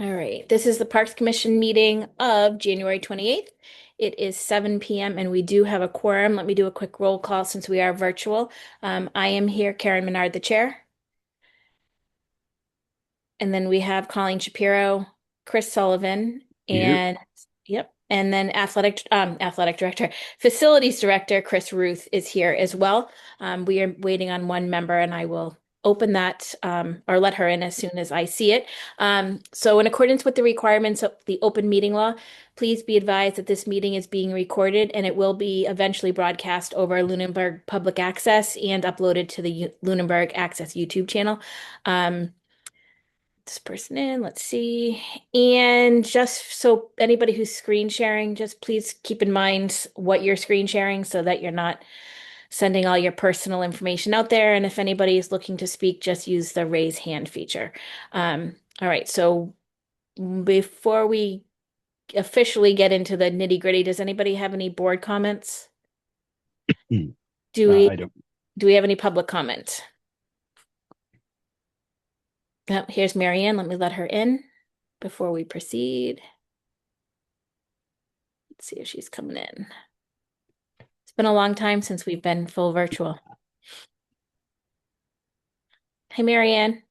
All right, this is the Parks Commission meeting of January 28th. It is 7 p.m. and we do have a quorum. Let me do a quick roll call since we are virtual. I am here, Karen Menard, the chair. And then we have Colleen Shapiro, Chris Sullivan, Here. and yep. And then athletic director, facilities director, Chris Ruth is here as well. We are waiting on one member and I will open that or let her in as soon as I see it. So in accordance with the requirements of the open meeting law, please be advised that this meeting is being recorded and it will be eventually broadcast over Lunenburg Public Access and uploaded to the Lunenburg Access YouTube channel. This person in, let's see. And just so anybody who's screen sharing, just please keep in mind what you're screen sharing so that you're not sending all your personal information out there. And if anybody is looking to speak, just use the raise hand feature. All right, so before we officially get into the nitty-gritty, does anybody have any board comments? Do we I don't. do we have any public comment? Yep, here's Marianne. Let me let her in before we proceed. Let's see if she's coming in. It's been a long time since we've been full virtual. Hey, Marianne.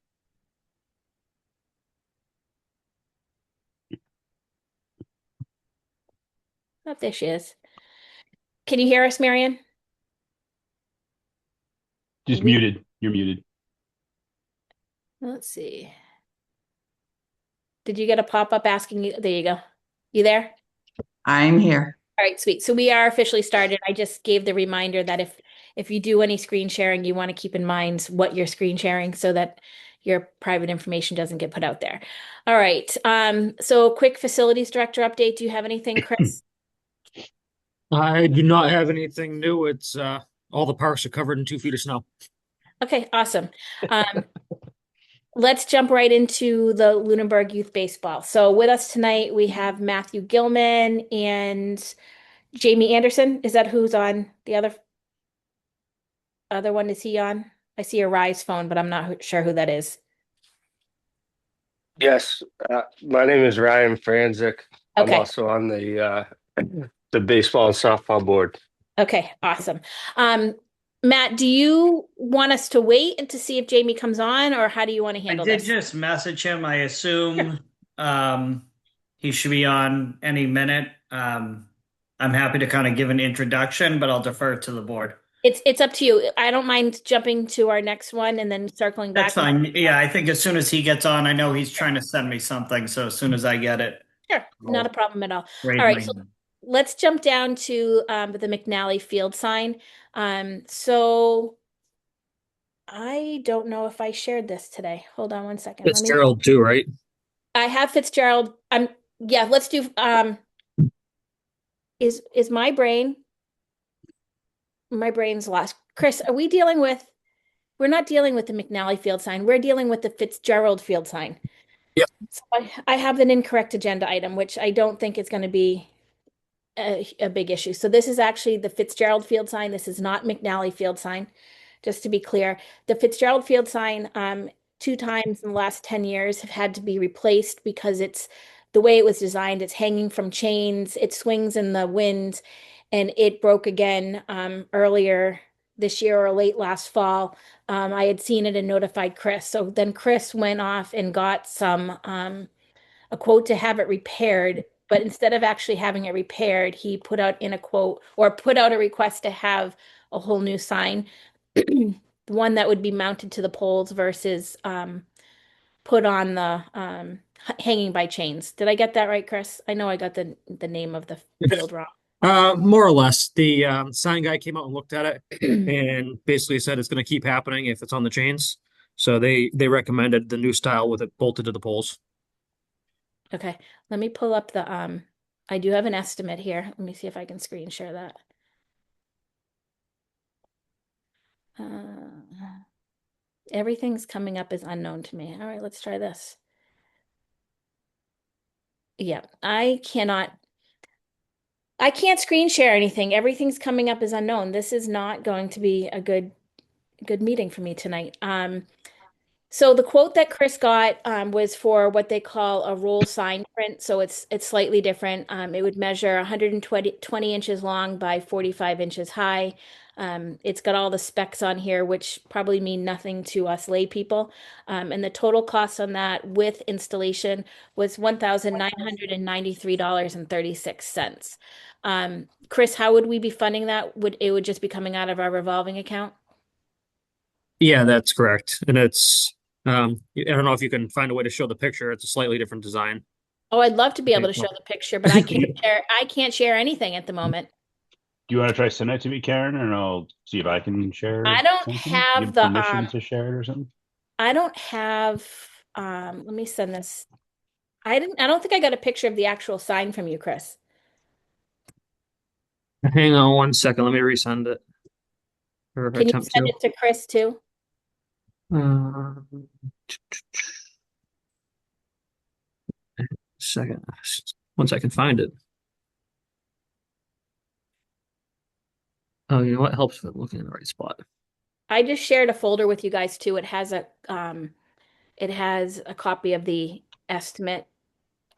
Oh, there she is. Can you hear us, Marianne? Just We, muted. You're muted. let's see. Did you get a pop-up asking you? There you go. You there? I'm here. All right, sweet. So we are officially started. I just gave the reminder that if you do any screen sharing, you want to keep in mind what you're screen sharing so that your private information doesn't get put out there. All right. So quick facilities director update. Do you have anything, Chris? I do not have anything new. It's all the parks are covered in 2 feet of snow. Okay, awesome. Um, Let's jump right into the Lunenburg Youth Baseball. So with us tonight, we have Matthew Gilman and Jamie Anderson. Is that who's on the other one? Is he on? I see a Rise phone, but I'm not sure who that is. Yes, my name is Ryan Franzik. I'm Okay. also on the baseball and softball board. Okay, awesome. Matt, do you want us to wait and to see if Jamie comes on, or how do you want to I handle did this? just message him. I Sure. assume he should be on any minute. I'm happy to kind of give an introduction, but I'll defer to the board. It's up to you. I don't mind jumping to our next one and then circling That's back. fine. Yeah, I think as soon as he gets on, I know he's trying to send me something. So as soon as I get it, Sure, not a I'll problem at all. raise All my right, so hand. let's jump down to the McNally Field sign. So I don't know if I shared this today. Hold on one second. Let me. Fitzgerald too, right? I have Fitzgerald. Yeah, let's do is my brain's lost. Chris, are we dealing with we're not dealing with the McNally Field sign. We're dealing with the Fitzgerald Field sign. Yep. So I have an incorrect agenda item, which I don't think is going to be a big issue. So this is actually the Fitzgerald Field sign. This is not McNally Field sign, just to be clear. The Fitzgerald Field sign, two times in the last 10 years have had to be replaced because it's the way it was designed. It's hanging from chains, it swings in the wind, and it broke again earlier this year or late last fall. I had seen it and notified Chris. So then Chris went off and got a quote to have it repaired, but instead of actually having it repaired, he put out in a quote or put out a request to have a whole new sign, one that would be mounted to the poles versus put on the hanging by chains. Did I get that right, Chris? I know I got the name of the field wrong. More or less. The sign guy came out and looked at it and basically said it's going to keep happening if it's on the chains. So they recommended the new style with it bolted to the poles. Okay, let me pull up the I do have an estimate here. Let me see if I can screen share that. Everything's coming up as unknown to me. All right, let's try this. Yeah, I can't screen share anything. Everything's coming up as unknown. This is not going to be a good meeting for me tonight. So the quote that Chris got was for what they call a roll sign print. So it's slightly different. It would measure 120 inches long by 45 inches high. It's got all the specs on here, which probably mean nothing to us lay people. And the total cost on that with installation was $1,993.36. Chris, how would we be funding that? Would just be coming out of our revolving account? Yeah, that's correct. And it's, I don't know if you can find a way to show the picture. It's a slightly different design. Oh, I'd love to be able to Okay, show well- the picture, but I can't share anything at the moment. Do you want to try send it to me, Karen, and I'll see if I can share I don't something? have Give the permission to share it or something? I don't have let me send this. I don't think I got a picture of the actual sign from you, Chris. Hang on one second. Let me resend it. Or Can you attempt send to. it to Chris too? Uh, second. Once I can find it. Oh, you know what helps with looking in the right spot. I just shared a folder with you guys too. It has a copy of the estimate.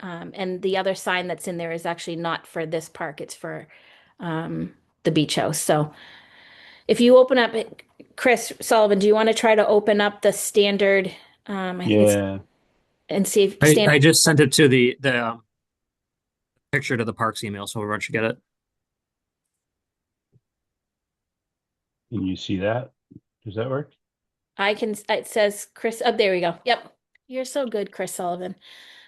And the other sign that's in there is actually not for this park, it's for the beach house. So if you open up Chris Sullivan, do you want to try to open up the standard I think it's Yeah. and see if I just sent it to the picture to the parks email, so everyone should get it. Can you see that? Does that work? it says Chris, oh, there we go. Yep. You're so good, Chris Sullivan.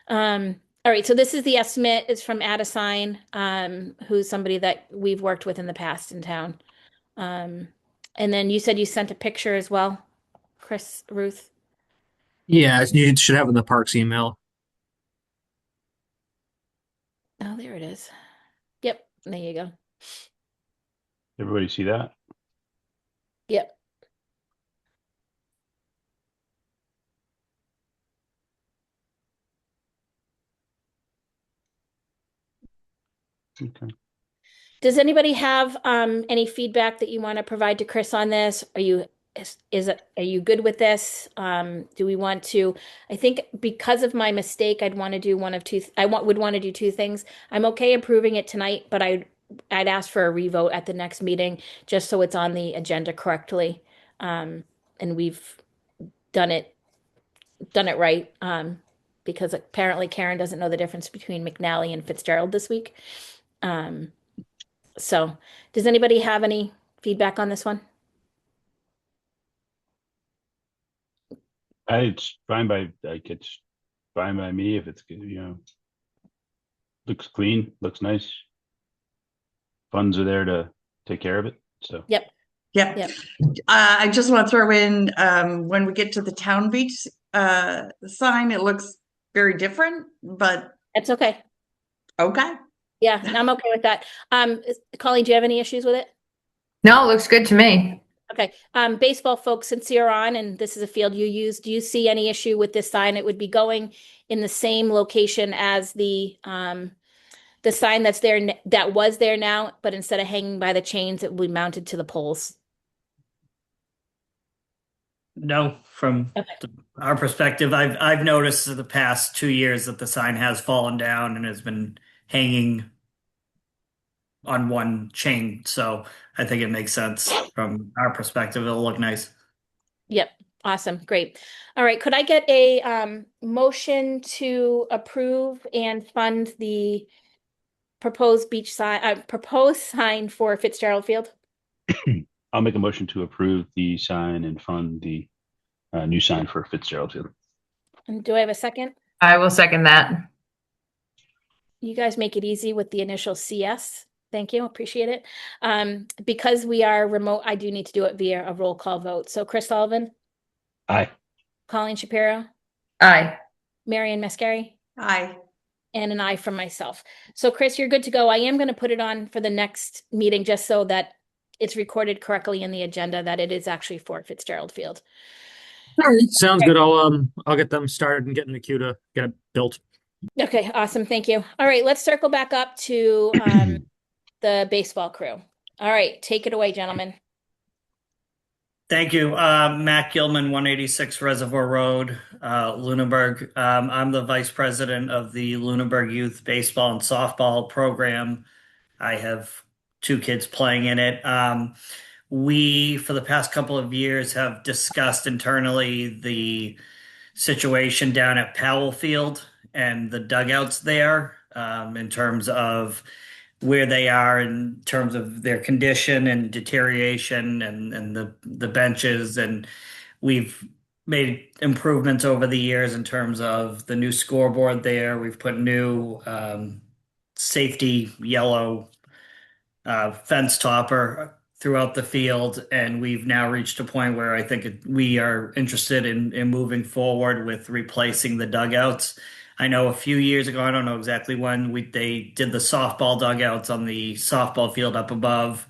All right, so this is the estimate. It's from Adesign, who's somebody that we've worked with in the past in town. And then you said you sent a picture as well, Ruth. Yeah, you should have it in the parks email. Oh, there it is. Yep, there you go. Everybody see that? Yep. Okay. Does anybody have any feedback that you want to provide to Chris on this? Are you good with this? Do we want to? I think because of my mistake, I'd want to do one of two. Would want to do two things. I'm okay approving it tonight, but I'd ask for a revote at the next meeting just so it's on the agenda correctly, and we've done it right. Because apparently Karen doesn't know the difference between McNally and Fitzgerald this week. So, does anybody have any feedback on this one? It's fine it's fine by me if it's good, looks clean, looks nice. Funds are there to take care of it, so. Yep. Yep. Yep. I just want to throw in, when we get to the town beach sign, it looks very different, but That's okay. okay. Yeah, I'm okay with that. Colleen, do you have any issues with it? No, it looks good to me. Okay. Baseball folks, since you're on and this is a field you use, do you see any issue with this sign? It would be going in the same location as the sign that's there that was there now, but instead of hanging by the chains, it would be mounted to the poles. No, from Okay. our perspective, I've noticed in the past 2 years that the sign has fallen down and has been hanging on one chain. So I think it makes sense from our perspective. It'll look nice. Yep. Awesome. Great. All right. Could I get a motion to approve and fund the proposed proposed sign for Fitzgerald Field? I'll make a motion to approve the sign and fund the new sign for Fitzgerald Field. And do I have a second? I will second that. You guys make it easy with the initial CS. Thank you. Appreciate it. Because we are remote, I do need to do it via a roll call vote. So Chris Sullivan, Aye. Colleen Shapiro, Aye. Marion Mascari, Aye. and an aye from myself. So Chris, you're good to go. I am going to put it on for the next meeting just so that it's recorded correctly in the agenda that it is actually for Fitzgerald Field. Sounds good. I'll get them started and get in the queue to get it built. Okay, awesome. Thank you. All right, let's circle back up to the baseball crew. All right, take it away, gentlemen. Thank you. Matt Gilman, 186 Reservoir Road, Lunenburg. I'm the vice president of the Lunenburg Youth Baseball and Softball program. I have two kids playing in it. We, for the past couple of years, have discussed internally the situation down at Powell Field and the dugouts there, in terms of where they are in terms of their condition and deterioration and the benches. And we've made improvements over the years in terms of the new scoreboard there. We've put new safety yellow fence topper throughout the field, and we've now reached a point where I think we are interested in moving forward with replacing the dugouts. I know a few years ago, I don't know exactly when, they did the softball dugouts on the softball field up above.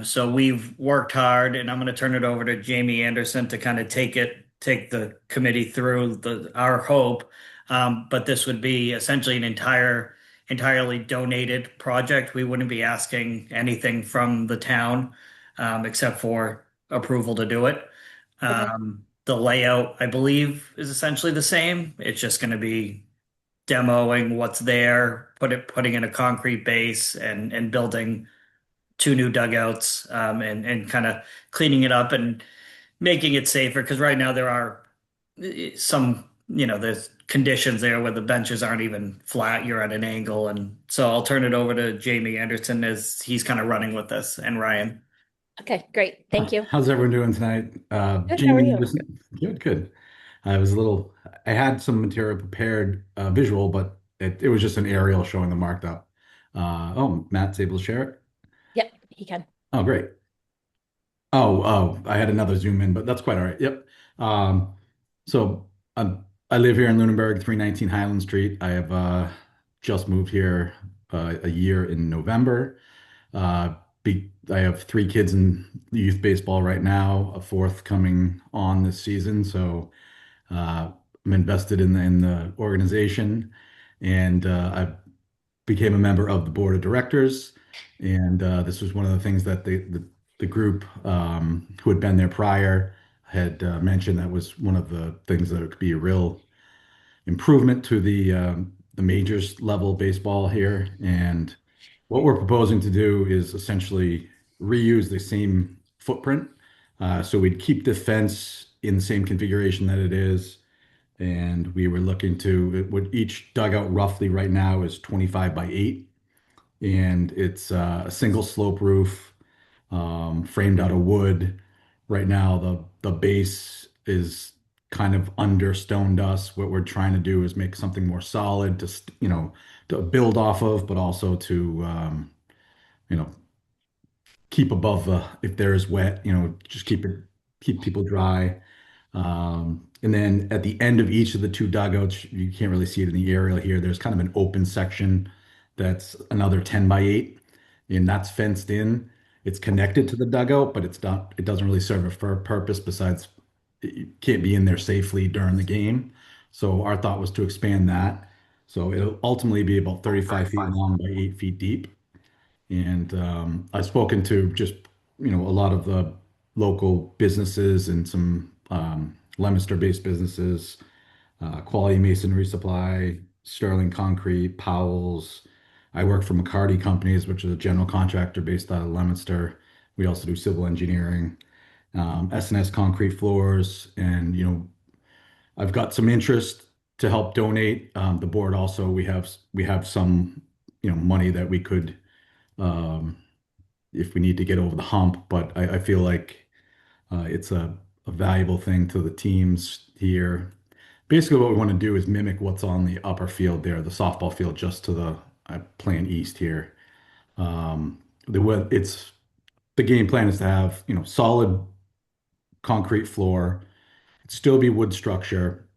So we've worked hard, and I'm going to turn it over to Jamie Anderson to kind of take the committee through our hope. But this would be essentially an entirely donated project. We wouldn't be asking anything from the town, except for approval to do it. The layout, I believe, is essentially the same. It's just going to be demoing what's there, putting in a concrete base and building two new dugouts, and kind of cleaning it up and making it safer. Because right now there are some, there's conditions there where the benches aren't even flat, you're at an angle. And so I'll turn it over to Jamie Anderson as he's kind of running with this, and Ryan. Okay, great. Thank you. How's everyone doing tonight? Good, how are Jamie, you? Good. I had some material prepared, visual, but it was just an aerial showing the marked up. Oh, Matt's able to share it? Yep, he can. Oh, great. Oh, I had another zoom in, but that's quite all right. Yep. So I live here in Lunenburg, 319 Highland Street. I have just moved here a year in November. I have three kids in youth baseball right now, a fourth coming on this season. So I'm invested in the organization, and I became a member of the board of directors. And this was one of the things that the group who had been there prior had mentioned that was one of the things that could be a real improvement to the majors level baseball here. And what we're proposing to do is essentially reuse the same footprint. So we'd keep the fence in the same configuration that it is. And we were looking each dugout roughly right now is 25 by 8. And it's a single slope roof, framed out of wood. Right now, the base is kind of under stone dust. What we're trying to do is make something more solid to build off of, but also to keep above if there is wet, just keep people dry. And then at the end of each of the two dugouts, you can't really see it in the aerial here. There's kind of an open section that's another 10 by 8, and that's fenced in. It's connected to the dugout, but it doesn't really serve a purpose besides you can't be in there safely during the game. So our thought was to expand that. So it'll ultimately be about 35 feet long by 8 feet deep. And I've spoken to just, a lot of the local businesses and some Leominster-based businesses, Quality Masonry Supply, Sterling Concrete, Powell's. I work for McCarty Companies, which is a general contractor based out of Leominster. We also do civil engineering, S&S Concrete Floors, and I've got some interest to help donate. The board also we have some money that we could, if we need to get over the hump, but I feel like it's a valuable thing to the teams here. Basically, what we want to do is mimic what's on the upper field there, the softball field, just to the playing east here. The game plan is to have solid concrete floor, still be wood structure,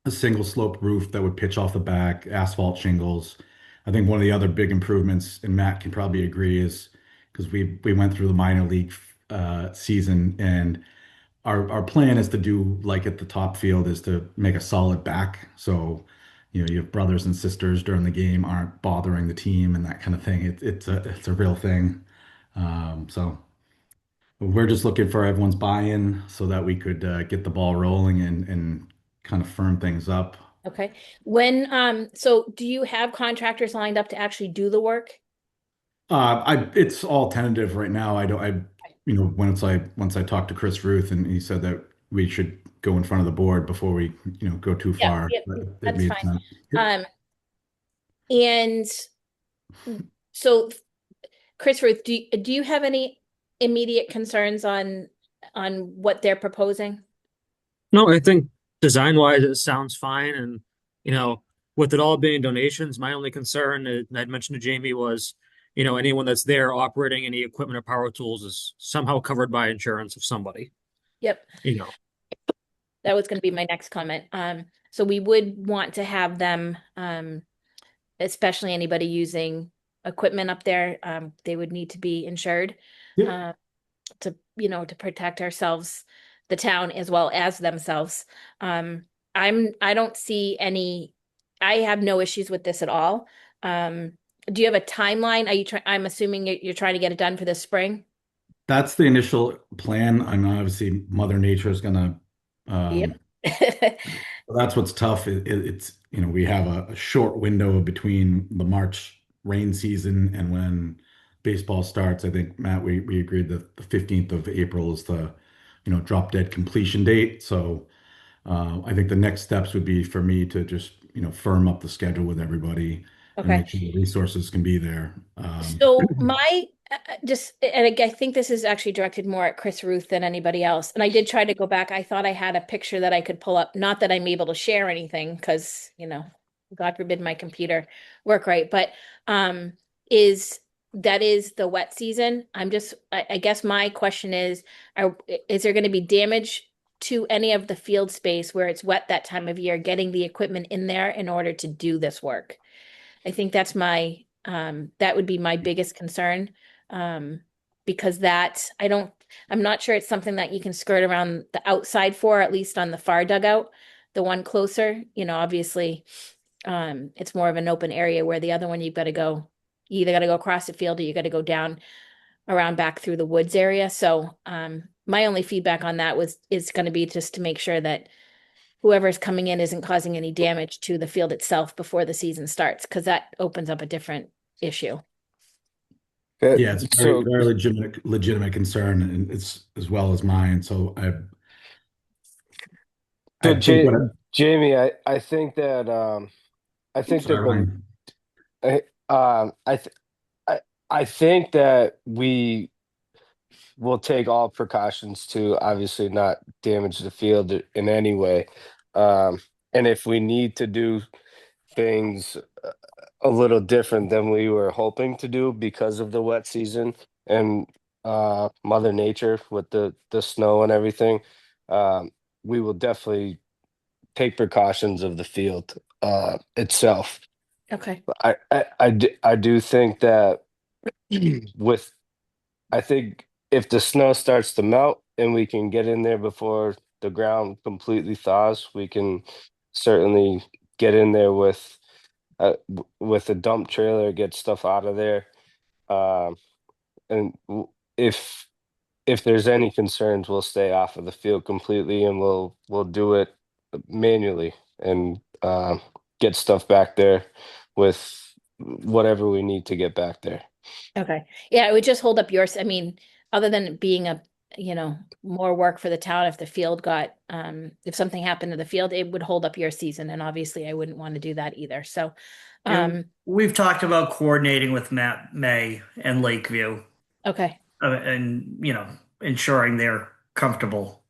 a single slope roof that would pitch off the back, asphalt shingles. I think one of the other big improvements, and Matt can probably agree, is because we went through the minor league season, and our plan is to do like at the top field is to make a solid back. So, your brothers and sisters during the game aren't bothering the team and that kind of thing. It's a real thing. So We're just looking for everyone's buy-in so that we could get the ball rolling and kind of firm things up. Okay. So do you have contractors lined up to actually do the work? It's all tentative right now. Once I talked to Chris Ruth and he said that we should go in front of the board before we, go too Yeah, far. yep, It that's made fine. sense. Yep. And so Chris Ruth, do you have any immediate concerns on what they're proposing? No, I think design wise it sounds fine, and with it all being donations, my only concern, and I'd mentioned to Jamie, was anyone that's there operating any equipment or power tools is somehow covered by insurance of somebody. Yep. That was going to be my next comment. So we would want to have them, especially anybody using equipment up there, they would need to be insured, Yep. to protect ourselves, the town, as well as themselves. I don't see any, I have no issues with this at all. Do you have a timeline? I'm assuming you're trying to get it done for this spring? That's the initial plan. I mean, obviously, Mother Nature is gonna. Yep. That's what's tough. It's we have a short window between the March rain season and when baseball starts. I think Matt, we agreed that the 15th of April is the drop dead completion date. So I think the next steps would be for me to just firm up the schedule with everybody and Okay. make sure the resources can be there. So my I think this is actually directed more at Chris Ruth than anybody else. And I did try to go back. I thought I had a picture that I could pull up. Not that I'm able to share anything because, God forbid my computer work right. But is the wet season. I guess my question is there going to be damage to any of the field space where it's wet that time of year, getting the equipment in there in order to do this work? I think that's that would be my biggest concern. Because I'm not sure it's something that you can skirt around the outside for, at least on the far dugout, the one closer, obviously, it's more of an open area, where the other one, you either got to go across the field or you got to go down around back through the woods area. So, my only feedback on that is going to be just to make sure that whoever's coming in isn't causing any damage to the field itself before the season starts, because that opens up a different issue. Yeah, it's very, So, very legitimate concern, and it's as well as mine. So I so think what Jamie, I think that I think that sorry, Ryan. I think that we will take all precautions to obviously not damage the field in any way. And if we need to do things a little different than we were hoping to do because of the wet season and Mother Nature with the snow and everything, we will definitely take precautions of the field itself. Okay. I do think that with I think if the snow starts to melt and we can get in there before the ground completely thaws, we can certainly get in there with a dump trailer, get stuff out of there. And if there's any concerns, we'll stay off of the field completely, and we'll do it manually and get stuff back there with whatever we need to get back there. Okay. Yeah, it would just hold up yours. I mean, other than it being more work for the town, if the field got, if something happened to the field, it would hold up your season. And obviously I wouldn't want to do that either. So, And we've talked about coordinating with Matt May and Lakeview, okay. and ensuring they're comfortable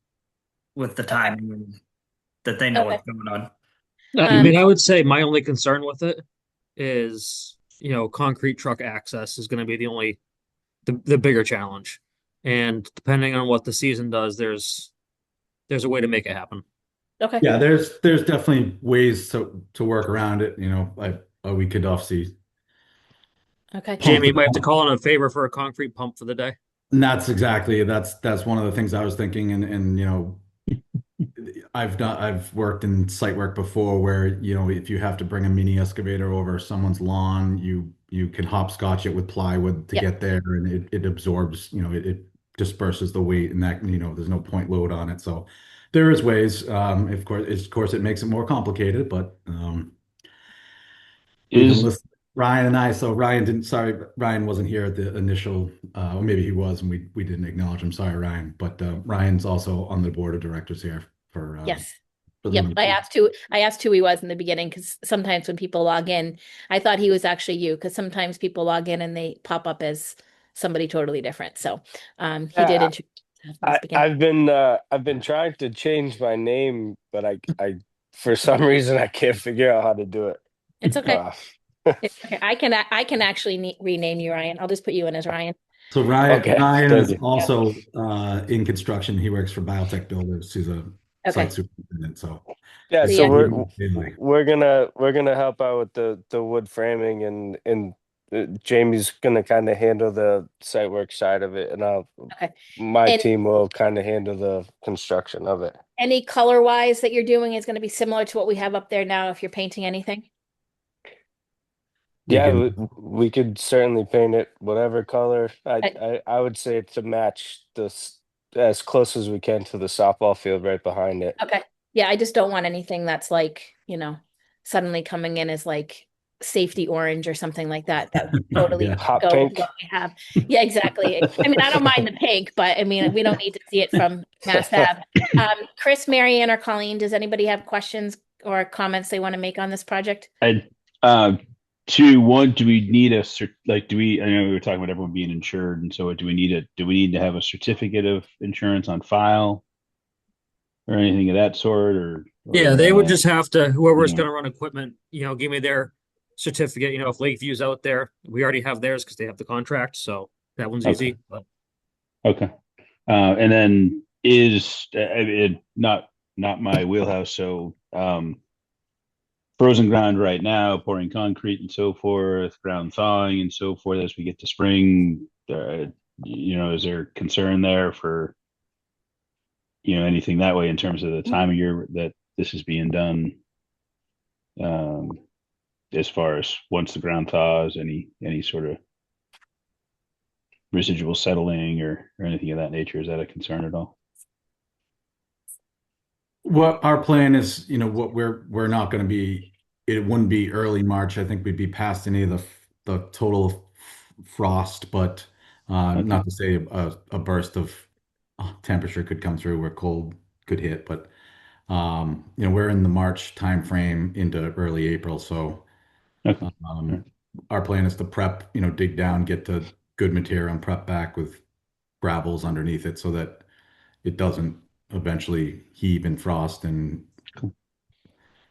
with the timing and that they know Okay. what's going on. I mean, I would say my only concern with it is, concrete truck access is going to be the bigger challenge. And depending on what the season does, there's a way to make it happen. Okay. Yeah, there's definitely ways to work around it. We could obviously. Okay. Jamie, you might have to call in a favor for a concrete pump for the day. And that's one of the things I was thinking, and I've worked in site work before where if you have to bring a mini excavator over someone's lawn, you can hopscotch it with plywood to Yeah. get there, and it absorbs, disperses the weight and that, there's no point load on it. So there is ways. Of course, it makes it more complicated, but we can Is list Ryan and I. So Ryan wasn't here at the initial, or maybe he was, and we didn't acknowledge him. Sorry, Ryan. But Ryan's also on the board of directors here for Yes. for the Yep. Lunar. I asked who he was in the beginning because sometimes when people log in, I thought he was actually you because sometimes people log in and they pop up as somebody totally different. So he did Yeah, introduce himself in the beginning. I've been trying to change my name, but I for some reason I can't figure out how to do it. It's okay. Uh, It's okay. I can actually rename you Ryan. I'll just put you in as Ryan. So Ryan Okay, Ryan thank is you. also in construction. He works for Biotech Builders. He's a Okay. site superintendent. So Yeah, So so yeah. we're gonna help out with the wood framing and Jamie's gonna kind of handle the site work side of it, and Okay. my And team will kind of handle the construction of it. any color wise that you're doing is going to be similar to what we have up there now if you're painting anything. we Yeah, can we could certainly paint it whatever color. I- I would say to match this as close as we can to the softball field right behind it. Okay. Yeah, I just don't want anything that's like, suddenly coming in as like safety orange or something like that. That would totally yeah. Hot go with pink. what we have. Yeah, exactly. I mean, I don't mind the pink, but I mean, we don't need to see it from Mass Ave. Chris, Marianne, or Colleen, does anybody have questions or comments they want to make on this project? I uh, two one? Do we need do we? I know we were talking about everyone being insured, and so do we need to have a certificate of insurance on file or anything of that sort, Yeah, they would or just have to, whoever's you going to run equipment, give me their certificate. If Lakeview's out there, we already have theirs because they have the contract. So that one's Okay. easy. But Okay. And then not my wheelhouse. So frozen ground right now, pouring concrete and so forth, ground thawing and so forth as we get to spring. Is there concern there for anything that way in terms of the time of year that this is being done? As far as once the ground thaws, any sort of residual settling or anything of that nature, is that a concern at all? What our plan is, what we're not going to be. It wouldn't be early March. I think we'd be past any of the total frost, but Okay. not to say a burst of temperature could come through where cold could hit, but we're in the March timeframe into early April, so Okay. our plan is to prep, dig down, get the good material and prep back with gravels underneath it so that it doesn't eventually heave and frost and Cool.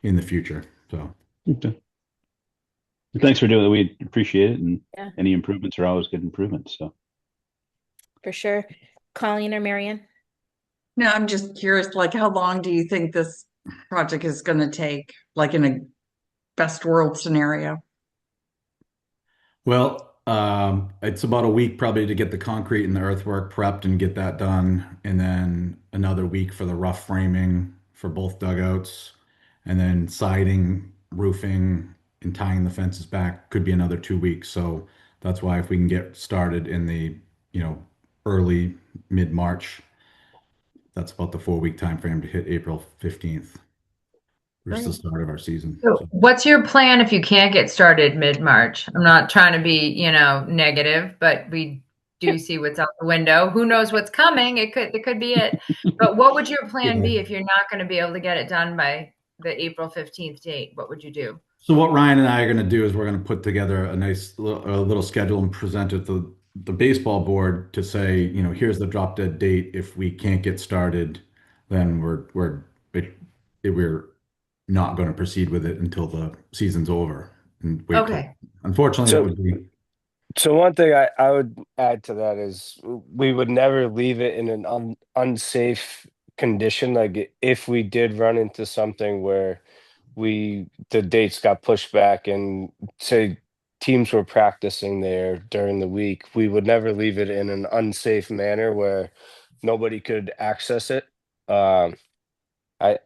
in the future. So Okay. Thanks for doing it. We appreciate it, and Yeah. any improvements are always good improvements. So For sure. Colleen or Marianne? No, I'm just curious, like, how long do you think this project is going to take, like in a best world scenario? well, it's about a week probably to get the concrete and the earthwork prepped and get that done, and then another week for the rough framing for both dugouts, and then siding, roofing, and tying the fences back could be another 2 weeks. So that's why if we can get started in the, early mid-March, that's about the 4 week time frame to hit April 15th, which is the start of our season. So what's your plan if you can't get started mid-March? I'm not trying to be, negative, but we do see what's out the window. Who knows what's coming? It could be it. But what would your plan be if you're not going to be able to get it done by the April 15th date? What would you do? So what Ryan and I are going to do is we're going to put together a nice little schedule and present it to the baseball board to say, here's the drop dead date. If we can't get started, then we're not going to proceed with it until the season's over. And wait till- Okay. unfortunately, that would be So one thing I would add to that is we would never leave it in an unsafe condition. Like if we did run into something where the dates got pushed back and say teams were practicing there during the week, we would never leave it in an unsafe manner where nobody could access it. Um, I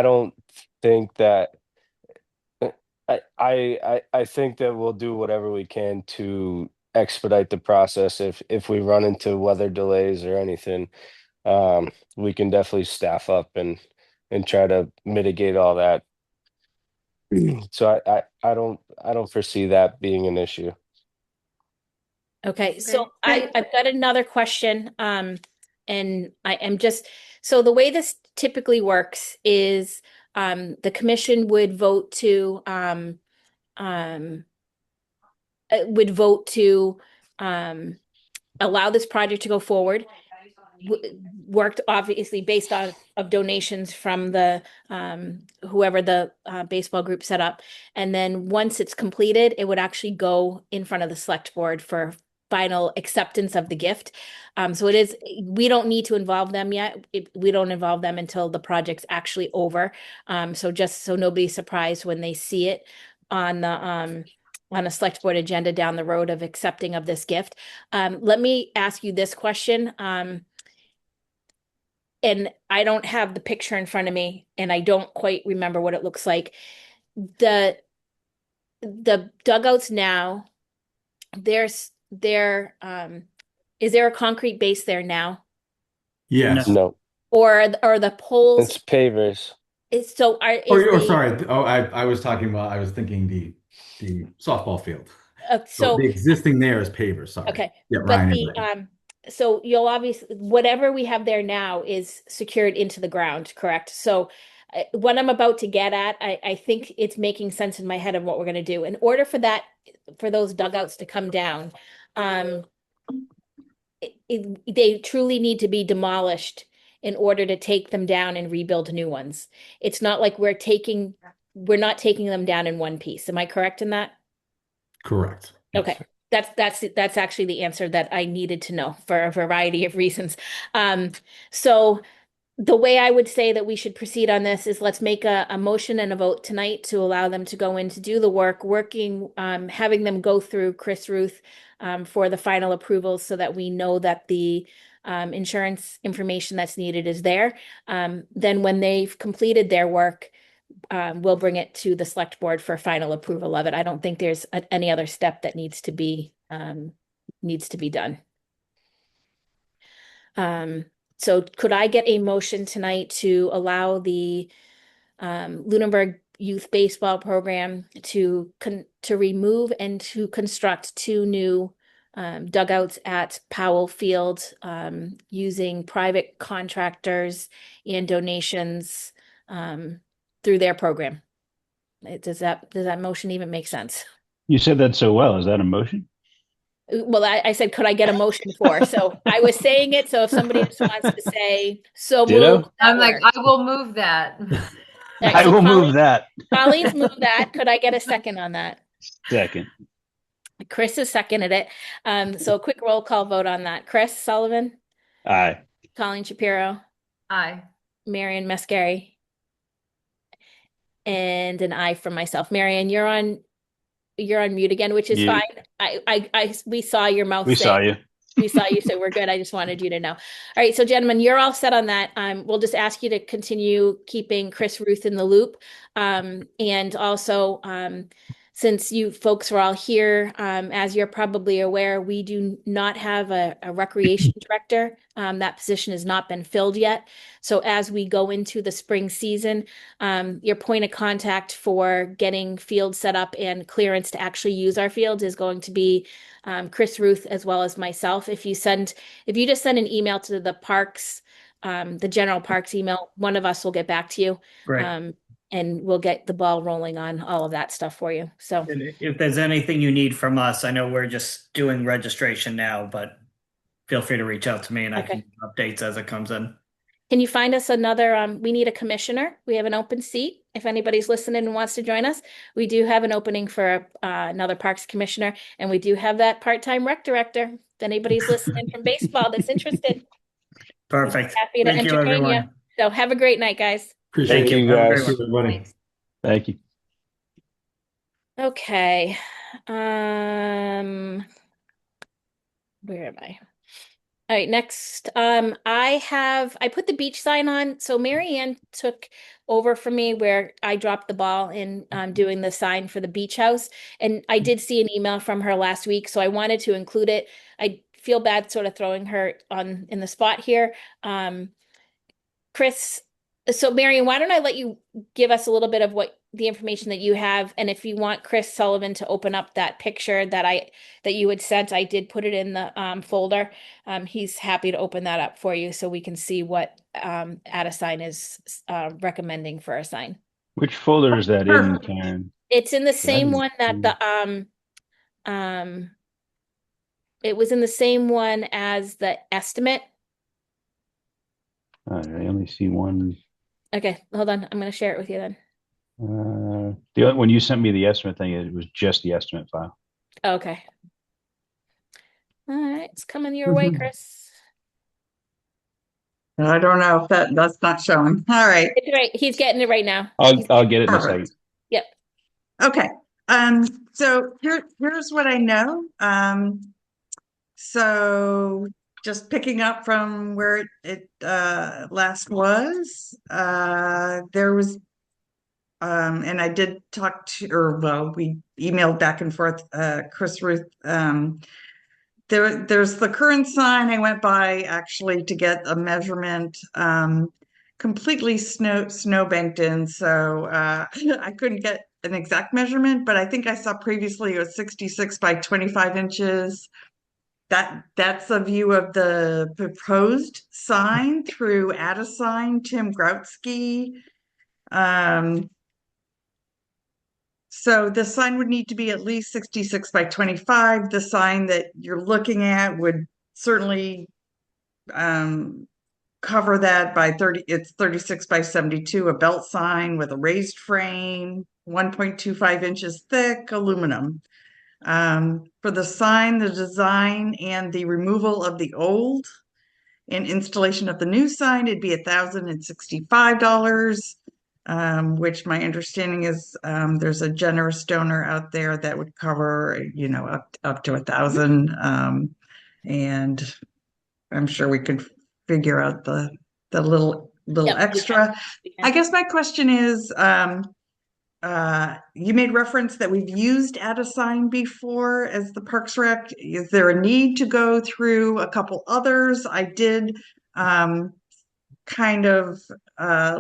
don't think that I think that we'll do whatever we can to expedite the process if we run into weather delays or anything. We can definitely staff up and try to mitigate all that. So I don't foresee that being an issue. Okay, so Okay. I've got another question. And I am just, so the way this typically works is the commission um, would vote to allow this project to go forward. Worked obviously based on of donations from the whoever the baseball group set up, and then once it's completed, it would actually go in front of the select board for final acceptance of the gift. So it is, we don't need to involve them yet. We don't involve them until the project's actually over. So just so nobody's surprised when they see it on a select board agenda down the road of accepting of this gift. Let me ask you this question. And I don't have the picture in front of me, and I don't quite remember what it looks like. The dugouts now, is there a concrete base there now? Yes. No, Or the poles, it's pavers. Sorry. Oh, I was talking about, I was thinking the softball field. So so the existing there is pavers, sorry. okay, Yeah, but Ryan. the so you'll obviously, whatever we have there now is secured into the ground, correct? So what I'm about to get at, I think it's making sense in my head of what we're going to do. In order for those dugouts to come down, they truly need to be demolished in order to take them down and rebuild new ones. It's not like we're not taking them down in one piece. Am I correct in that? Correct. Okay. That's actually the answer that I needed to know for a variety of reasons. So the way I would say that we should proceed on this is let's make a motion and a vote tonight to allow them to go in to do the work, having them go through Chris Ruth for the final approvals so that we know that the insurance information that's needed is there. Then when they've completed their work, we'll bring it to the select board for final approval of it. I don't think there's any other step that needs to be done. So could I get a motion tonight to allow the Lunenburg Youth Baseball Program to remove and to construct 2 new dugouts at Powell Field using private contractors and donations through their program? Does that motion even make sense? You said that so well. Is that a motion? Well, I said, could I get a motion for? So I was saying it. So if somebody else wants to say, so Ditto? moved, I'm that like, works. I will move that. All right, I so will move that. Colleen's moved that. Could I get a second on that? Second. Chris has seconded it. So a quick roll call vote on that. Chris Sullivan, Aye. Colleen Shapiro, Aye. Marion Mascari, and an aye from myself. Marion, you're on mute again, which is Mute. fine. We saw your mouth. We saw you. We saw you, so we're good. I just wanted you to know. All right, so gentlemen, you're all set on that. We'll just ask you to continue keeping Chris Ruth in the loop. And also, since you folks are all here, as you're probably aware, we do not have a recreation director. That position has not been filled yet. So as we go into the spring season, your point of contact for getting fields set up and clearance to actually use our fields is going to be Chris Ruth as well as myself. If you just send an email to the parks, the general parks email, one of us will get back to you. Right. And we'll get the ball rolling on all of that stuff for you. So And if there's anything you need from us, I know we're just doing registration now, but feel free to reach out to me and I Okay. can give updates as it comes in. can you find us another, we need a commissioner. We have an open seat. If anybody's listening and wants to join us, we do have an opening for another parks commissioner. And we do have that part-time rec director. If anybody's listening from baseball that's interested, Perfect. happy to Thank you, entertain you. everyone. So have a great night, guys. Appreciate Thank it. you, guys. Thank you, everybody. Thanks. Thank you. Okay. Where am I? All right, next, I put the beach sign on. So Mary Ann took over from me where I dropped the ball in doing the sign for the beach house. And I did see an email from her last week, so I wanted to include it. I feel bad sort of throwing her on in the spot here. Um, Chris, so Marion, why don't I let you give us a little bit of what the information that you have, and if you want Chris Sullivan to open up that picture that you had sent, I did put it in the folder. He's happy to open that up for you so we can see what Adesign is recommending for a sign. Which folder is that in, Perfect. Karen? It's in the I same didn't one that see- um it was in the same one as the estimate. I only see one. Okay, hold on. I'm going to share it with you then. When you sent me the estimate thing, it was just the estimate file. Okay. All right, it's coming your way, Chris. I don't know if that's not showing. All right. It's right. He's getting it right now. I'll get it in a Perfect. second. Yep. Okay. So here's what I know. So just picking up from where it last was, there was and I did talk to, or well, we emailed back and forth, Chris Ruth. There's the current sign. I went by actually to get a measurement, completely snow banked in, so I couldn't get an exact measurement, but I think I saw previously it was 66 by 25 inches. That's a view of the proposed sign through Adesign, Tim Grautsky. So the sign would need to be at least 66 by 25. The sign that you're looking at would certainly cover that by 30. It's 36 by 72, a belt sign with a raised frame, 1.25 inches thick, aluminum. For the sign, the design, and the removal of the old and installation of the new sign, it'd be $1,065. Which my understanding is there's a generous donor out there that would cover, up to 1,000. And I'm sure we could figure out the little Yep, extra. we can. I guess my question is, you made reference that we've used Adesign before as the Parks Rec. Is there a need to go through a couple others? I did kind of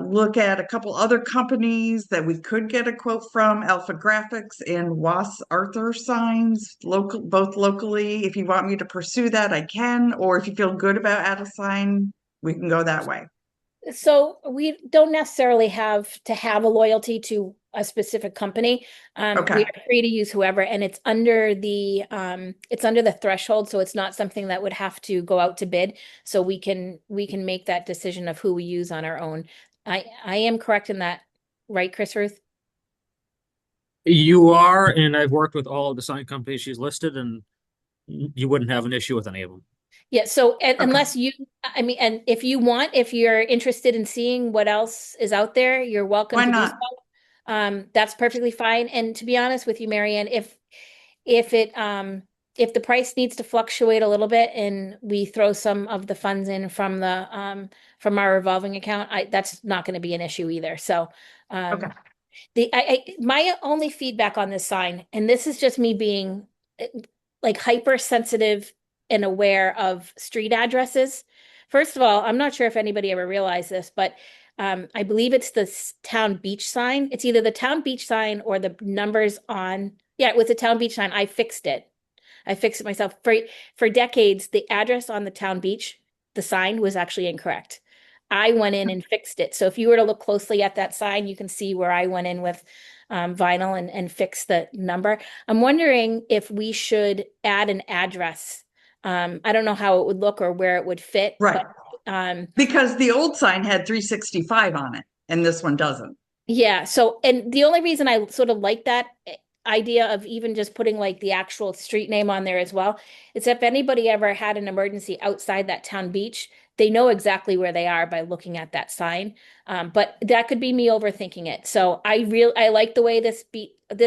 look at a couple other companies that we could get a quote from, Alpha Graphics and Was Arthur Signs, both locally. If you want me to pursue that, I can, or if you feel good about Adesign, we can go that way. So we don't necessarily have to have a loyalty to a specific company. Okay. We are free to use whoever, and it's under the threshold, so it's not something that would have to go out to bid. So we can make that decision of who we use on our own. I am correct in that, right, Chris Ruth? You are, and I've worked with all of the sign companies she's listed, and you wouldn't have an issue with any of them. Yeah, so Okay. unless and if you're interested in seeing what else is out there, you're welcome Why to do not? so. That's perfectly fine. And to be honest with you, Marianne, if the price needs to fluctuate a little bit and we throw some of the funds in from from our revolving account, that's not going to be an issue either. So Okay. my only feedback on this sign, and this is just me being like hypersensitive and aware of street addresses. First of all, I'm not sure if anybody ever realized this, but I believe it's the town beach sign. It's either the town beach sign or the numbers on. Yeah, with the town beach sign, I fixed it. I fixed it myself. For decades, the address on the town beach, the sign was actually incorrect. I went in and fixed it. So if you were to look closely at that sign, you can see where I went in with vinyl and fixed the number. I'm wondering if we should add an address. I don't know how it would look or where it would fit. Right. But, Because the old sign had 365 on it, and this one doesn't. yeah. So, and the only reason I sort of like that idea of even just putting like the actual street name on there as well is if anybody ever had an emergency outside that town beach, they know exactly where they are by looking at that sign. But that could be me overthinking it. So I like the way this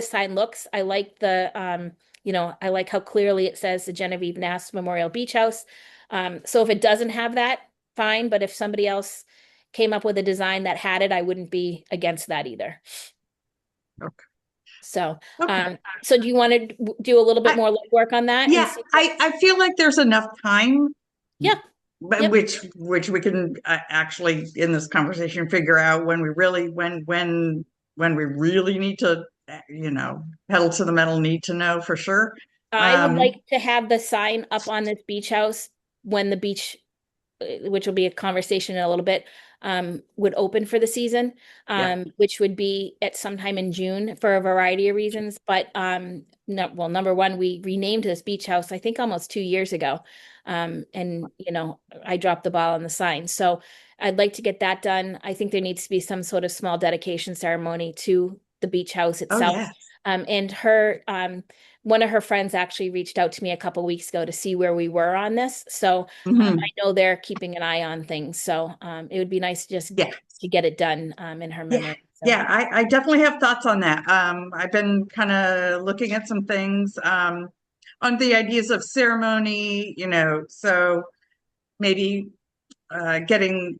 sign looks. I like I like how clearly it says the Genevieve Nass Memorial Beach House. So if it doesn't have that, fine, but if somebody else came up with a design that had it, I wouldn't be against that either. Okay. So, Okay. so do you want to do a little bit I- more work on that? and Yeah, see- I feel like there's enough time, Yeah, but Yep. which we can actually in this conversation figure out when we really when we really need to, pedal to the metal, need to know for sure. I would like to have the sign up on this beach house when the beach, which will be a conversation in a little bit, would open for the season, Yeah. which would be at sometime in June for a variety of reasons. But no, well, number one, we renamed this beach house, I think almost 2 years ago. And I dropped the ball on the sign. So I'd like to get that done. I think there needs to be some sort of small dedication ceremony to the beach house Oh itself. yeah. And one of her friends actually reached out to me a couple weeks ago to see where we were on this. So Mhm. I know they're keeping an eye on things. So it would be nice just Yeah. to get it done in her memory. So, Yeah, I definitely have thoughts on that. I've been kind of looking at some things on the ideas of ceremony, so maybe getting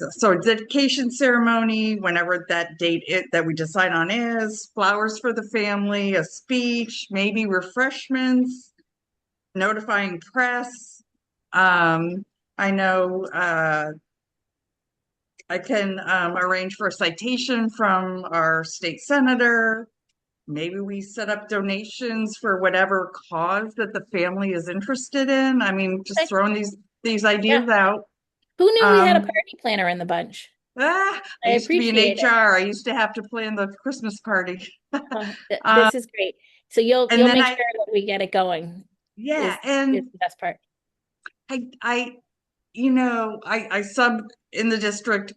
so a dedication ceremony, whenever that date that we decide on is, flowers for the family, a speech, maybe refreshments, notifying press. I know I can arrange for a citation from our state senator. Maybe we set up donations for whatever cause that the family is interested in. I mean, just Okay. throwing these ideas out. who knew we had a Um, party planner in the bunch? I I used to be in appreciate it. HR. I used to have to plan the Christmas party. This is great. So you'll and then make I- sure that we get it going. Yeah, is and the best part. I subbed in the district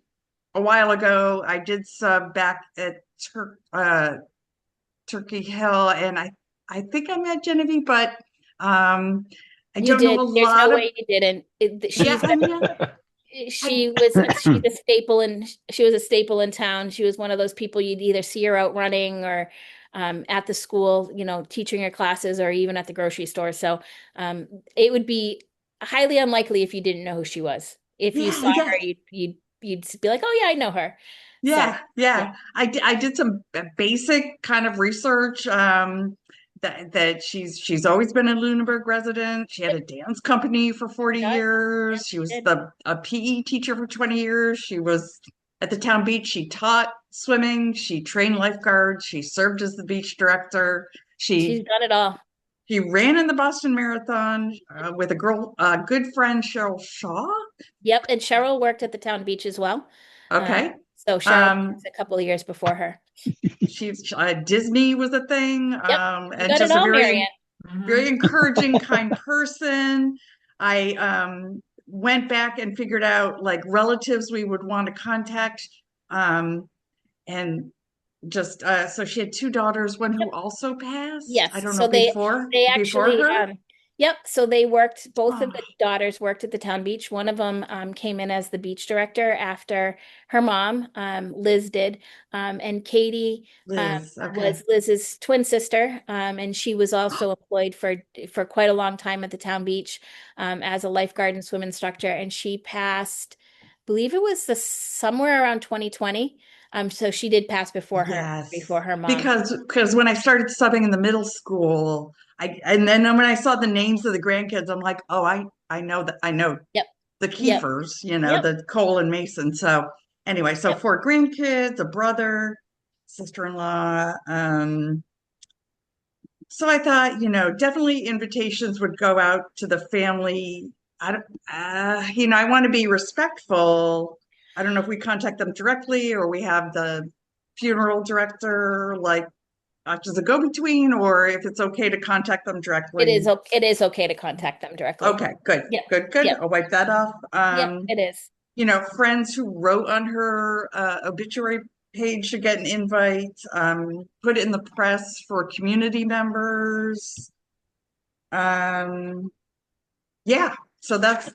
a while ago. I did sub back at Turkey Hill, and I think I met Genevieve, but I You don't know did. a There's lot no of. way you didn't. Yeah, I mean, She's a staple she was a staple in town. She was one of those people you'd either see her out running or at the school, teaching her classes or even at the grocery store. So it would be highly unlikely if you didn't know who she was. If you Yeah, saw yeah. her, you'd be like, oh yeah, I know her. Yeah, So, yeah. I did some basic kind of research. That she's always been a Lunenburg resident. She had a dance company for 40 Does. years. Yeah, She was did. a PE teacher for 20 years. She was at the town beach. She taught swimming. She trained lifeguards. She served as the beach director. She's done it all. She ran in the Boston Marathon with a good friend, Cheryl Shaw. Yep, and Cheryl worked at the town beach as well. Okay. So Cheryl was a couple of years before her. She's Disney was a thing. You And got just it a all, Marianne. very encouraging, kind person. I went back and figured out like relatives we would want to contact. And just so she had two daughters, one who also passed. Yes. I don't So know they before actually her. yep. So they worked, both of Oh. the daughters worked at the town beach. One of them came in as the beach director after her mom, Liz did. And Katie Liz, okay. was Liz's twin sister. And she was also employed for quite a long time at the town beach as a lifeguard and swim instructor. And she passed, I believe it was somewhere around 2020. So she did pass before her mom. Because when I started subbing in the middle school, and then when I saw the names of the grandkids, I'm like, oh, I know that Yep. the Kiefers, Yep. the Cole and Mason. So anyway, so Yep. 4 grandkids, a brother, sister-in-law. So I thought, definitely invitations would go out to the family. I want to be respectful. I don't know if we contact them directly or we have the funeral director like act as a go-between, or if it's okay to contact them directly. It is okay to contact them directly. Okay, good. Yep. Good. Yep. I'll wipe that off. Yep, it is. Friends who wrote on her obituary page should get an invite. Put it in the press for community members. Yeah, so that's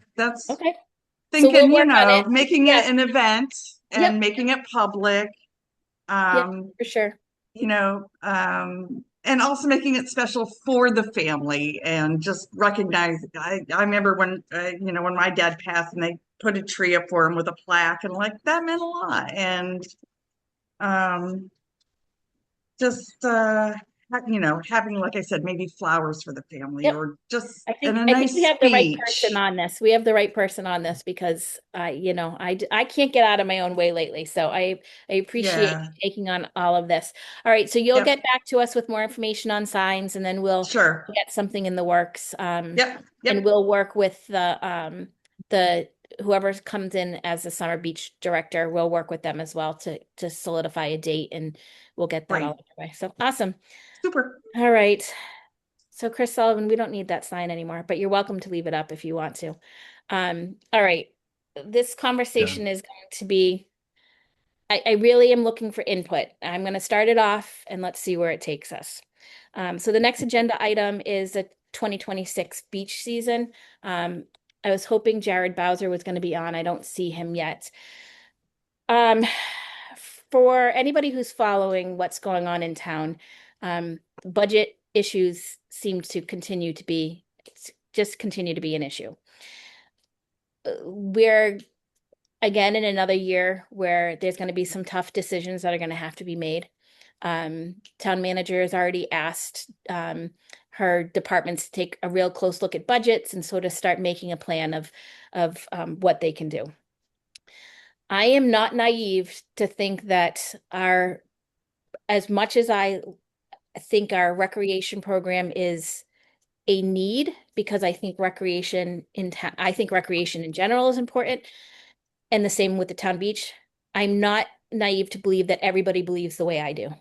Okay. thinking, we'll work on it. making Yes. it an event and Yep. making it public. Yep, for sure. and also making it special for the family and just recognize. I remember when when my dad passed and they put a tree up for him with a plaque, and like that meant a lot. And um, just having, like I said, maybe flowers for the family Yep. or just I and think a I think nice we have the right speech. person on this. We have the right person on this because I can't get out of my own way lately. So I appreciate Yeah. you taking on all of this. All right, so you'll Yep. get back to us with more information on signs, and then we'll Sure. get something in the works. Yep. Yep. And we'll work with the whoever comes in as the summer beach director. We'll work with them as well to solidify a date, and we'll get that all Right. underway. So awesome. Super. All right. So Chris Sullivan, we don't need that sign anymore, but you're welcome to leave it up if you want to. All right. This conversation is going to be, I really am looking for input. I'm going to start it off and let's see where it takes us. So the next agenda item is the 2026 beach season. I was hoping Jared Bowser was going to be on. I don't see him yet. For anybody who's following what's going on in town, budget issues seem to continue to be an issue. We're again in another year where there's going to be some tough decisions that are going to have to be made. Town manager has already asked her departments to take a real close look at budgets and sort of start making a plan of what they can do. I am not naive to think that as much as I think our recreation program is a need, because I think recreation in general is important, and the same with the town beach. I'm not naive to believe that everybody believes the way I do.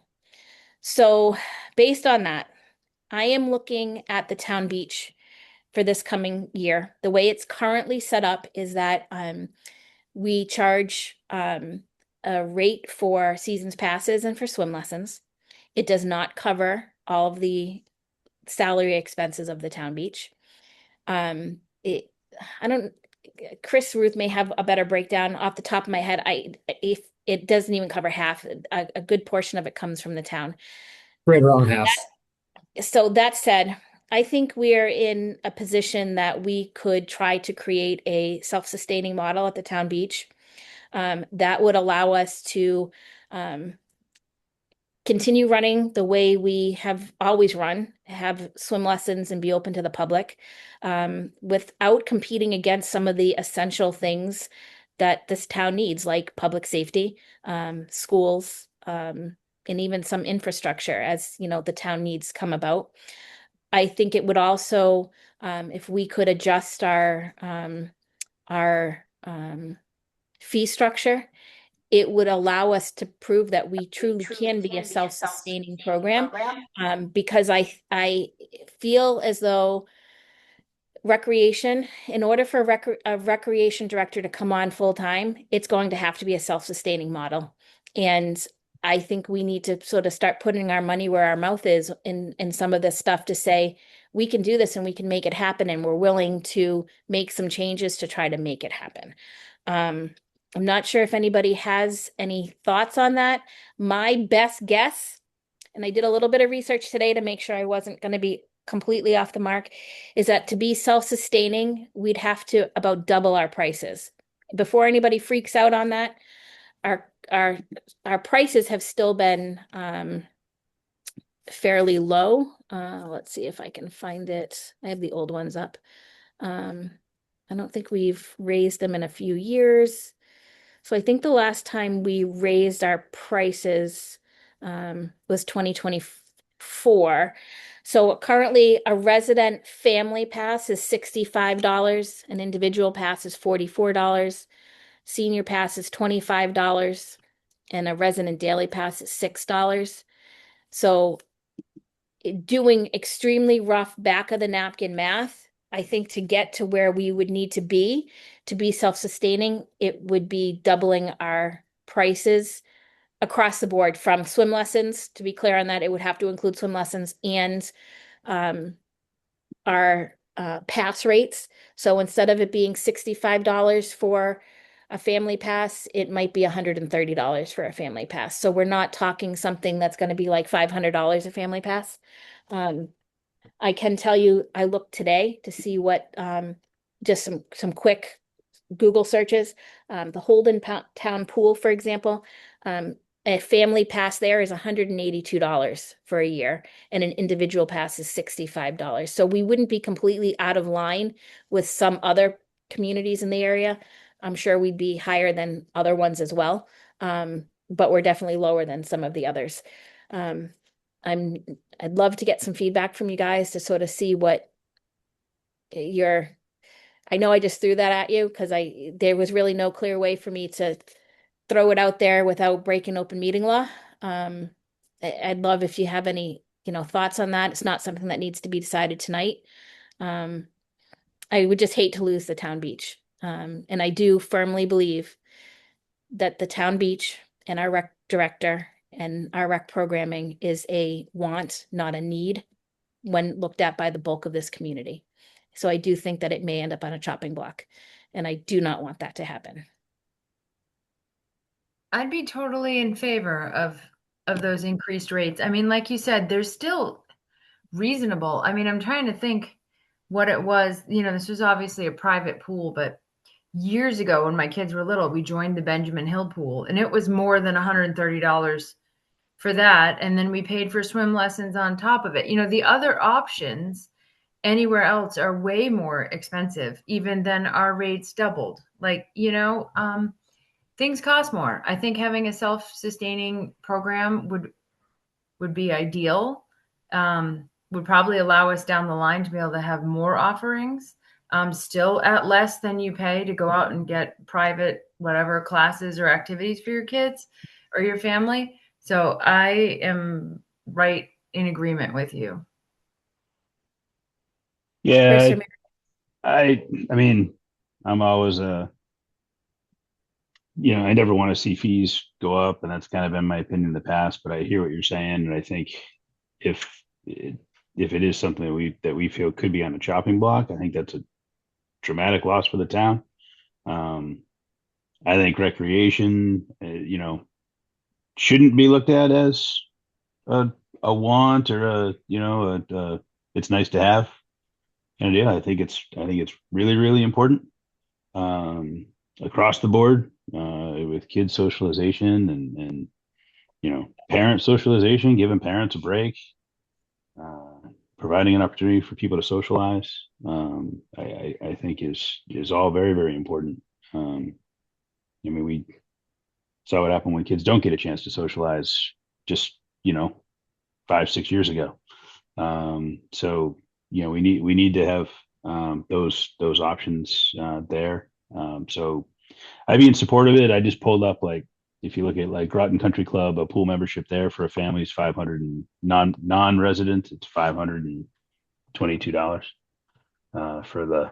So based on that, I am looking at the town beach for this coming year. The way it's currently set up is that we charge a rate for seasons passes and for swim lessons. It does not cover all of the salary expenses of the town beach. I don't, Chris Ruth may have a better breakdown off the top of my head. If it doesn't even cover half, a good portion of it comes from the town. Right around half. So that said, I think we're in a position that we could try to create a self-sustaining model at the town beach that would allow us to continue running the way we have always run, have swim lessons and be open to the public without competing against some of the essential things that this town needs, like public safety, schools, and even some infrastructure as, the town needs come about. I think it would also, if we could adjust our fee structure, it would allow us to prove that we truly can be a self-sustaining program. Because I feel as though recreation, in order for a recreation director to come on full time, it's going to have to be a self-sustaining model. And I think we need to sort of start putting our money where our mouth is in some of this stuff to say, we can do this and we can make it happen, and we're willing to make some changes to try to make it happen. I'm not sure if anybody has any thoughts on that. My best guess, and I did a little bit of research today to make sure I wasn't going to be completely off the mark, is that to be self-sustaining, we'd have to about double our prices. Before anybody freaks out on that, our prices have still been fairly low. Let's see if I can find it. I have the old ones up. I don't think we've raised them in a few years. So I think the last time we raised our prices was 2024. So currently a resident family pass is $65. An individual pass is $44. Senior pass is $25. And a resident daily pass is $6. So doing extremely rough back of the napkin math, I think to get to where we would need to be self-sustaining, it would be doubling our prices across the board from swim lessons. To be clear on that, it would have to include swim lessons and our pass rates. So instead of it being $65 for a family pass, it might be $130 for a family pass. So we're not talking something that's going to be like $500 a family pass. I can tell you, I looked today to see what, just some quick Google searches. The Holden Town Pool, for example, a family pass there is $182 for a year, and an individual pass is $65. So we wouldn't be completely out of line with some other communities in the area. I'm sure we'd be higher than other ones as well, but we're definitely lower than some of the others. I'd love to get some feedback from you guys to sort of see what I know I just threw that at you because there was really no clear way for me to throw it out there without breaking open meeting law. I'd love if you have any, thoughts on that. It's not something that needs to be decided tonight. I would just hate to lose the town beach. And I do firmly believe that the town beach and our rec director and our rec programming is a want, not a need, when looked at by the bulk of this community. So I do think that it may end up on a chopping block, and I do not want that to happen. I'd be totally in favor of those increased rates. I mean, like you said, they're still reasonable. I mean, I'm trying to think what it was. This was obviously a private pool, but years ago when my kids were little, we joined the Benjamin Hill pool, and it was more than $130 for that. And then we paid for swim lessons on top of it. The other options anywhere else are way more expensive, even than our rates doubled. Things cost more. I think having a self-sustaining program would be ideal. Would probably allow us down the line to be able to have more offerings, still at less than you pay to go out and get private whatever classes or activities for your kids or your family. So I am right in agreement with you. Yeah, Chris, I mean, I'm always I never want to see fees go up, and that's kind of been my opinion in the past. But I hear what you're saying, and I think if it is something that we feel could be on a chopping block, I think that's a dramatic loss for the town. I think recreation, shouldn't be looked at as a want or it's nice to have. And yeah, I think it's really, really important across the board with kids socialization and parent socialization, giving parents a break, providing an opportunity for people to socialize. I think is all very, very important. We saw what happened when kids don't get a chance to socialize just 5-6 years ago. So we need to have those options there. So I'd be in support of it. I just pulled up, like, if you look at like Groton Country Club, a pool membership there for a family is $500, and non-resident it's $522 for the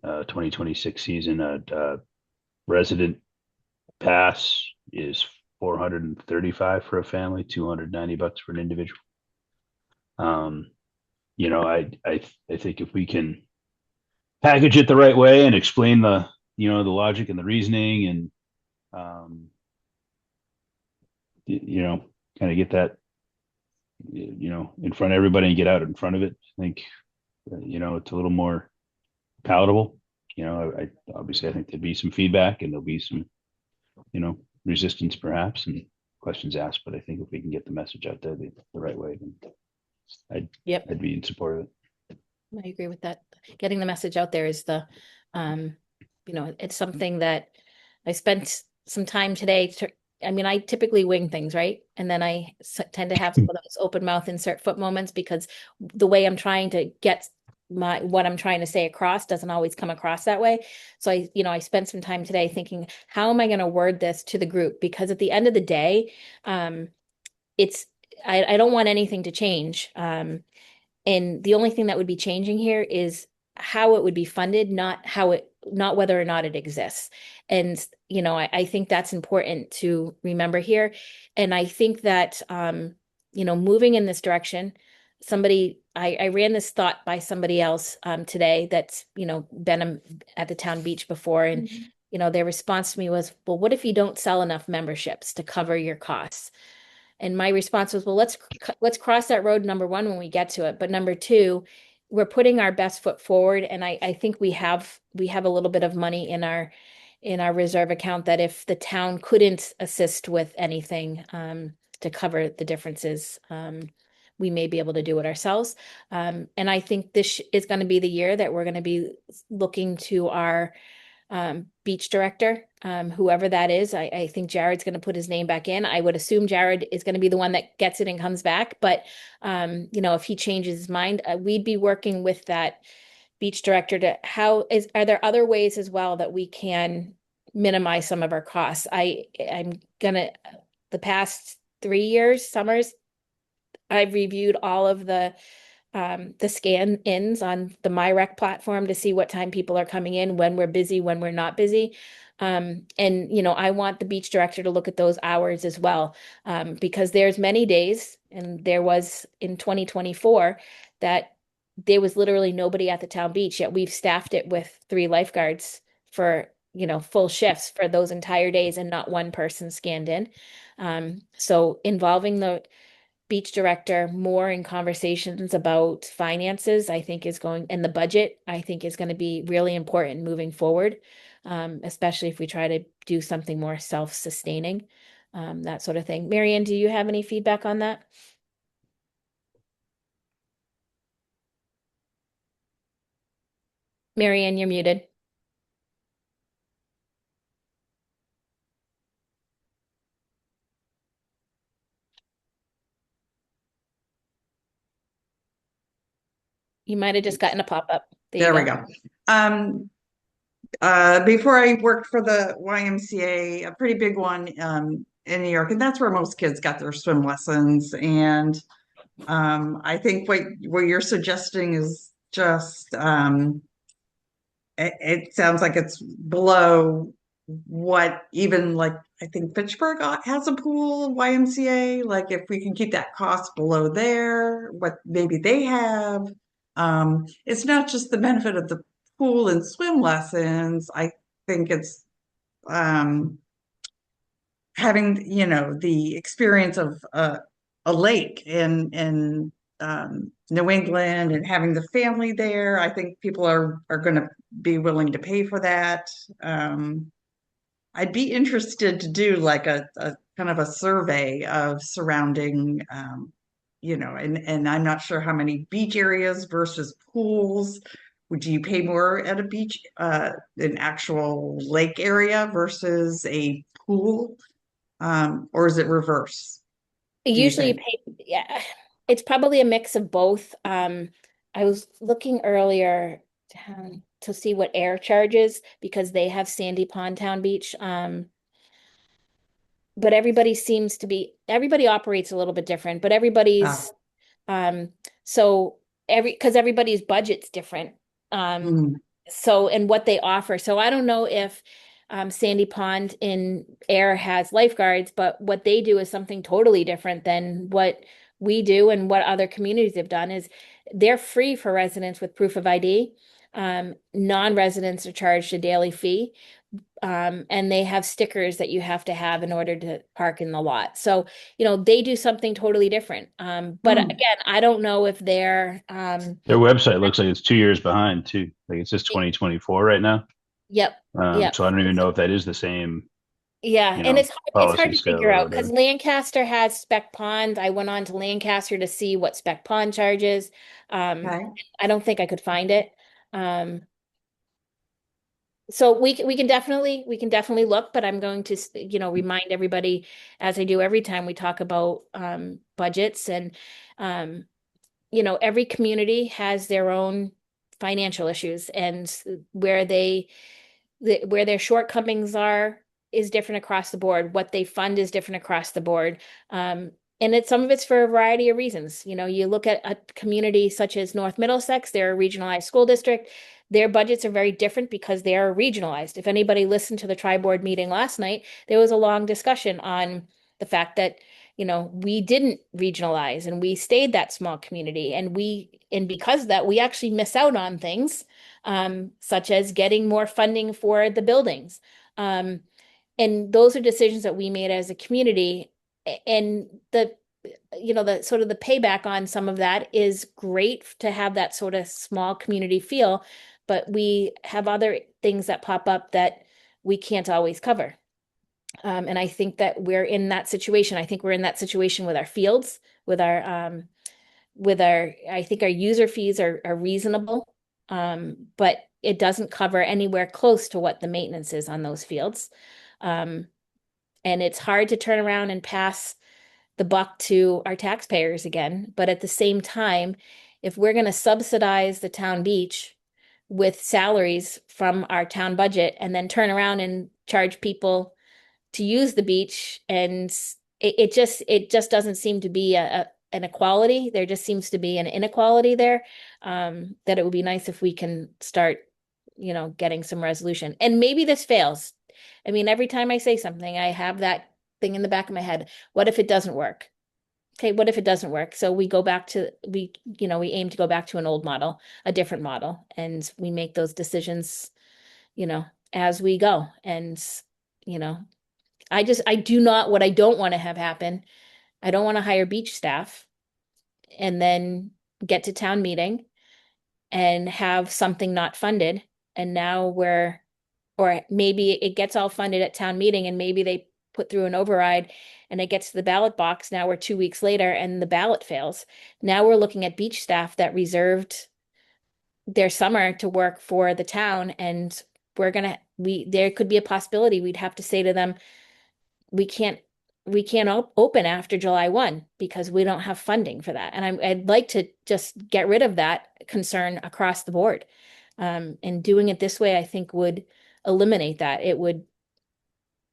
2026 season. A resident pass is $435 for a family, $290 for an individual. I think if we can package it the right way and explain the logic and the reasoning and kind of get that in front of everybody and get out in front of it, I think it's a little more palatable. I obviously, I think there'd be some feedback and there'll be some resistance perhaps and questions asked, but I think if we can get the message out there the right way, then I'd be in support of it. I agree with that. Getting the message out there is it's something that I spent some time today. I typically wing things, right? And then I tend to have some of those open mouth insert foot moments because the way I'm trying to get what I'm trying to say across doesn't always come across that way. So I spent some time today thinking, how am I going to word this to the group? Because at the end of the day, I don't want anything to change. And the only thing that would be changing here is how it would be funded, not whether or not it exists. And, I think that's important to remember here. And I think that, moving in this direction, I ran this thought by somebody else today that's, been at the town beach before. And, their response to me was, well, what if you don't sell enough memberships to cover your costs? And my response was, well, let's cross that road, number one, when we get to it. But number two, we're putting our best foot forward. And I think we have a little bit of money in our reserve account that if the town couldn't assist with anything to cover the differences, we may be able to do it ourselves. And I think this is going to be the year that we're going to be looking to our beach director, whoever that is. I think Jared's going to put his name back in. I would assume Jared is going to be the one that gets it and comes back. But, if he changes his mind, we'd be working with that beach director to are there other ways as well that we can minimize some of our costs? The past 3 years, summers, I've reviewed all of the scan ins on the MyRec platform to see what time people are coming in, when we're busy, when we're not busy. And I want the beach director to look at those hours as well, because there's many days, and there was in 2024, that there was literally nobody at the town beach, yet we've staffed it with 3 lifeguards for, full shifts for those entire days, and not one person scanned in. So involving the beach director more in conversations about finances, I think and the budget, I think is going to be really important moving forward, especially if we try to do something more self-sustaining, that sort of thing. Marianne, do you have any feedback on that? Marianne, you're muted. You might have just gotten a pop-up. There we go. Before I worked for the YMCA, a pretty big one in New York, and that's where most kids got their swim lessons. And I think what you're suggesting is just it sounds like it's below what even, like, I think Fitchburg has a pool, YMCA. Like, if we can keep that cost below there, what maybe they have. It's not just the benefit of the pool and swim lessons. I think it's having, the experience of a lake in New England, and having the family there. I think people are going to be willing to pay for that. I'd be interested to do like a kind of a survey of surrounding, and I'm not sure how many beach areas versus pools. Would you pay more at a beach, an actual lake area versus a pool? Or is it reverse? Usually you pay, yeah, it's probably a mix of both. I was looking earlier to see what Air charges, because they have Sandy Pond Town Beach. But everybody operates a little bit different, but everybody's, because everybody's budget's different. So, and what they offer. So I don't know if Sandy Pond in Air has lifeguards, but what they do is something totally different than what we do, and what other communities have done is they're free for residents with proof of ID. Non-residents are charged a daily fee. And they have stickers that you have to have in order to park in the lot. So, they do something totally different. But again, I don't know if their website looks like it's 2 years behind too. Like it says 2024 right now. Yep. So I don't even know if that is the same. Yeah, and it's hard to scale figure or out, because whatever. Lancaster has Spec Pond. I went on to Lancaster to see what Spec Pond charges. Okay. I don't think I could find it. So we can definitely look, but I'm going to, remind everybody, as I do every time we talk about budgets, and every community has their own financial issues, and where their shortcomings is different across the board. What they fund is different across the board. And some of it's for a variety of reasons. You look at a community such as North Middlesex, they're a regionalized school district. Their budgets are very different because they are regionalized. If anybody listened to the tri-board meeting last night, there was a long discussion on the fact that, we didn't regionalize, and we stayed that small community. And because of that, we actually miss out on things, such as getting more funding for the buildings. And those are decisions that we made as a community. And the sort of the payback on some of that is great to have that sort of small community feel, but we have other things that pop up that we can't always cover. And I think that we're in that situation. I think we're in that situation with our fields, I think our user fees are reasonable. But it doesn't cover anywhere close to what the maintenance is on those fields. And it's hard to turn around and pass the buck to our taxpayers again. But at the same time, if we're going to subsidize the town beach with salaries from our town budget and then turn around and charge people to use the beach, and it just doesn't seem to be an equality. There just seems to be an inequality there, that it would be nice if we can start, getting some resolution. And maybe this fails. I mean, every time I say something, I have that thing in the back of my head. What if it doesn't work? Okay, what if it doesn't work? So we aim to go back to an old model, a different model, and we make those decisions, as we go. And, what I don't want to have happen. I don't want to hire beach staff and then get to town meeting and have something not funded. And now or maybe it gets all funded at town meeting and maybe they put through an override and it gets to the ballot box. Now we're 2 weeks later and the ballot fails. Now we're looking at beach staff that reserved their summer to work for the town, and there could be a possibility we'd have to say to them, we can't open after July 1 because we don't have funding for that. And I'd like to just get rid of that concern across the board. And doing it this way, I think would eliminate that. It would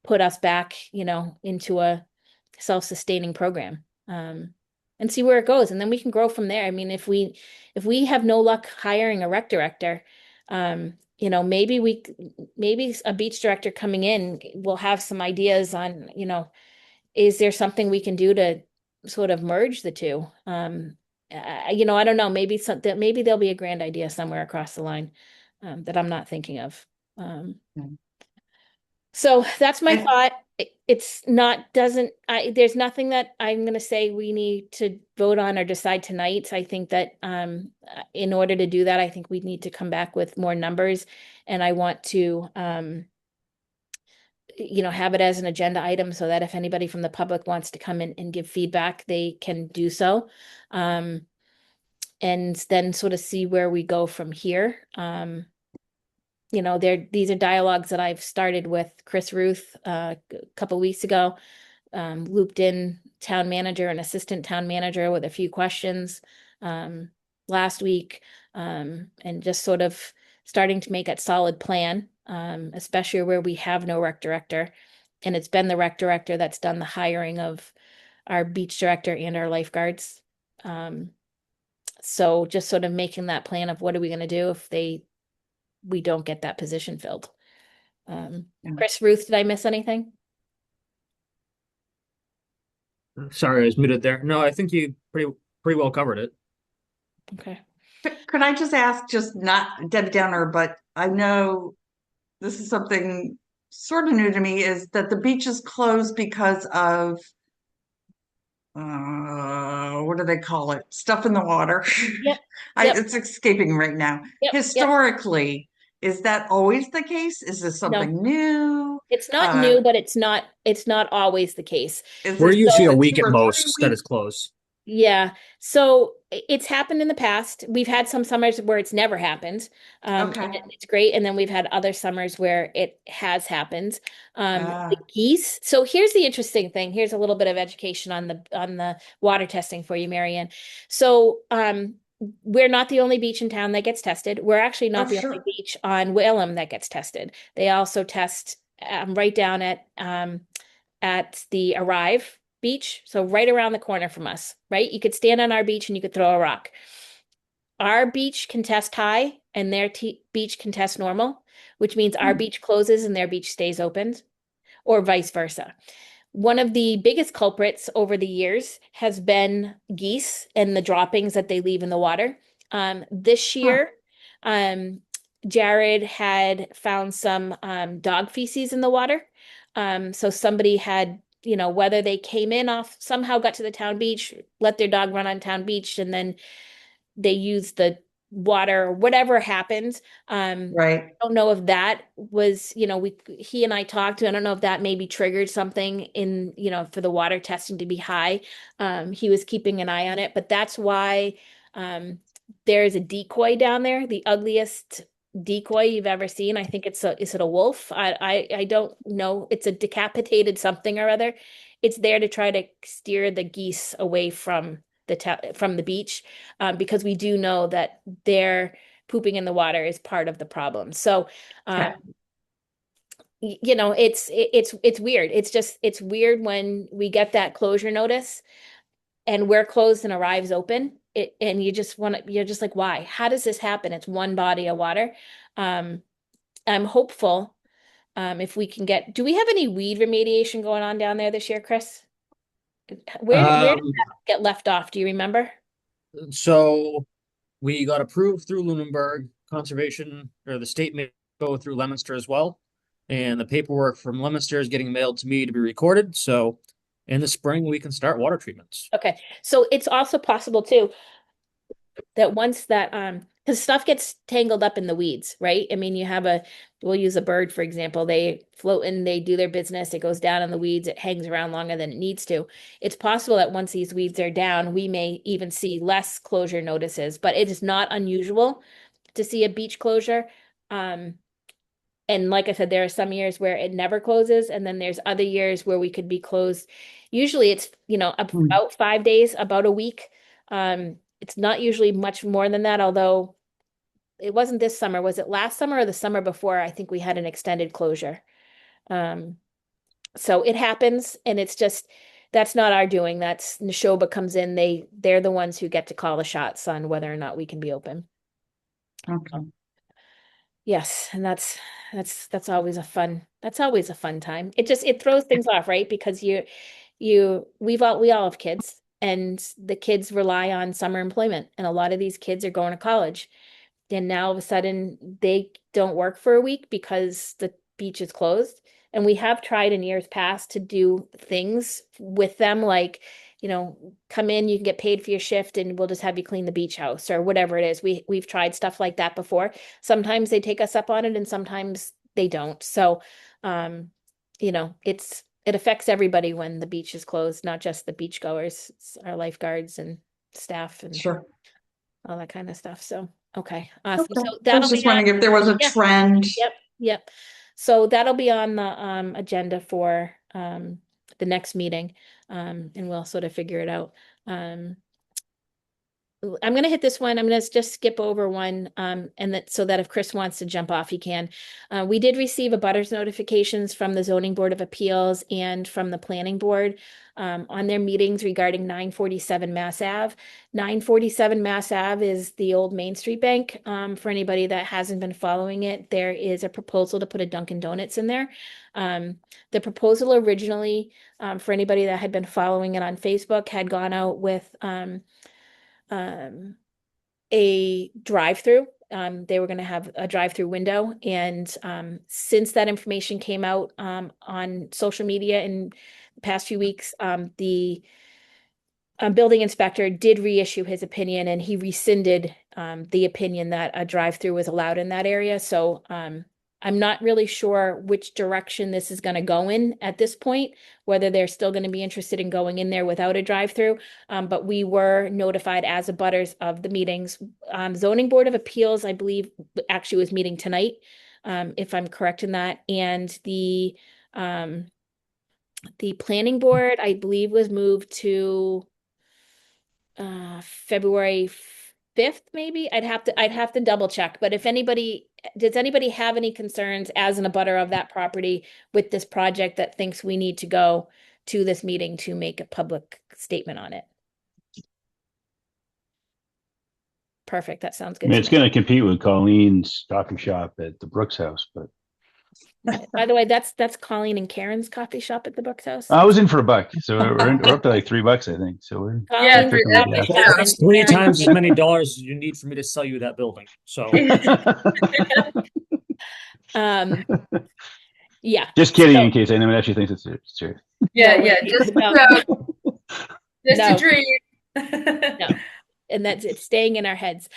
put us back, into a self-sustaining program, and see where it goes. And then we can grow from there. I mean, if we have no luck hiring a rec director, maybe a beach director coming in will have some ideas on, is there something we can do to sort of merge the two? I don't know, maybe there'll be a grand idea somewhere across the line, that I'm not thinking of. So that's my thought. There's nothing that I'm going to say we need to vote on or decide tonight. I think that in order to do that, I think we need to come back with more numbers, and I want to have it as an agenda item so that if anybody from the public wants to come in and give feedback, they can do so. And then sort of see where we go from here. These are dialogues that I've started with Chris Ruth a couple weeks ago, looped in town manager and assistant town manager with a few questions last week, and just sort of starting to make a solid plan, especially where we have no rec director. And it's been the rec director that's done the hiring of our beach director and our lifeguards. So just sort of making that plan of what are we going to do if we don't get that position filled. Chris Ruth, did I miss anything? Sorry, I was muted there. No, I think you pretty well covered it. Okay. Could I just ask, just not Debbie Downer, but I know this is something sort of new to me, is that the beach is closed because of what do they call it? Stuff in the water. Yep. Yep. It's escaping right now. Yep. Historically, is that always the case? Is this something new? It's not new, but it's not always the case. We're usually a week 2 at or 3 most that weeks? is closed. Yeah. So it's happened in the past. We've had some summers where it's never happened. Okay. And it's great. And then we've had other summers where it has happened. The geese. So here's the interesting thing. Here's a little bit of education on the water testing for you, Marianne. So we're not the only beach in town that gets tested. We're actually not the only beach on Whalum that gets tested. They also test right down at the Arrive beach, so right around the corner from us, right? You could stand on our beach and you could throw a rock. Our beach can test high and their beach can test normal, which means our beach closes and their beach stays open, or vice versa. One of the biggest culprits over the years has been geese and the droppings that they leave in the water. This year, Jared had found some dog feces in the water. So somebody had, whether they came in off, somehow got to the town beach, let their dog run on town beach, and then they used the water, whatever happened. Right. Don't know if that was, he and I talked to, I don't know if that maybe triggered something in, for the water testing to be high. He was keeping an eye on it, but that's why there's a decoy down there, the ugliest decoy you've ever seen. I think is it a wolf? I don't know. It's a decapitated something or other. It's there to try to steer the geese away from from the beach, because we do know that their pooping in the water is part of the problem. So, Yeah. it's weird. It's weird when we get that closure notice and we're closed and Arrive's open. And you're just like, why? How does this happen? It's one body of water. I'm hopeful, if we can do we have any weed remediation going on down there this year, Chris? Where did that get left off? Do you remember? So we got approved through Lunenburg Conservation, or the state may go through Leominster as well. And the paperwork from Leominster is getting mailed to me to be recorded. So in the spring, we can start water treatments. Okay. So it's also possible too that once that because stuff gets tangled up in the weeds, right? I mean, we'll use a bird, for example. They float in, they do their business, it goes down in the weeds, it hangs around longer than it needs to. It's possible that once these weeds are down, we may even see less closure notices, but it is not unusual to see a beach closure. And like I said, there are some years where it never closes, and then there's other years where we could be closed. Usually it's, about 5 days, about a week. It's not usually much more than that, although it wasn't this summer. Was it last summer or the summer before? I think we had an extended closure. So it happens, and it's just, that's not our doing. That's Neshoba comes in. They're the ones who get to call the shots on whether or not we can be open. Okay. Yes, and that's always a fun time. It throws things off, right? Because we all have kids, and the kids rely on summer employment, and a lot of these kids are going to college. And now all of a sudden they don't work for a week because the beach is closed. And we have tried in years past to do things with them, like, come in, you can get paid for your shift, and we'll just have you clean the beach house or whatever it is. We've tried stuff like that before. Sometimes they take us up on it and sometimes they don't. So, it affects everybody when the beach is closed, not just the beachgoers. It's our lifeguards and staff and Sure. all that kind of stuff. So, okay, awesome. Okay. So I that'll was just be on. wondering if there was a Yeah. trend. Yep. So that'll be on the agenda for the next meeting, and we'll sort of figure it out. I'm going to hit this one. I'm going to just skip over one, and that so that if Chris wants to jump off, he can. We did receive abutters notifications from the Zoning Board of Appeals and from the Planning Board on their meetings regarding 947 Mass Ave. 947 Mass Ave is the old Main Street Bank. For anybody that hasn't been following it, there is a proposal to put a Dunkin' Donuts in there. The proposal originally, for anybody that had been following it on Facebook, had gone out with a drive-through. They were going to have a drive-through window. And since that information came out on social media in the past few weeks, the building inspector did reissue his opinion, and he rescinded the opinion that a drive-through was allowed in that area. So I'm not really sure which direction this is going to go in at this point, whether they're still going to be interested in going in there without a drive-through. But we were notified as abutters of the meetings. Zoning Board of Appeals, I believe, actually was meeting tonight, if I'm correct in that. And the Planning Board, I believe, was moved to February 5th, maybe. I'd have to double check. But does anybody have any concerns as an abutter of that property with this project that thinks we need to go to this meeting to make a public statement on it? Perfect. That sounds I good mean, to it's me. going to compete with Colleen's coffee shop at the Brooks House, but By the way, that's Colleen and Karen's coffee shop at the Brooks House. I was in for $1, so we're up to like $3, I think. So we're Yeah, Colleen's three- cooking with coffee gas. shop and That's 3 Karen's times as bake- many dollars as you need for me to sell you that building. So Yeah. Just kidding, So- in case anyone actually thinks it's serious. Yeah, No, yeah, it- just no. just No. a dream. No. And that's it's staying in our heads.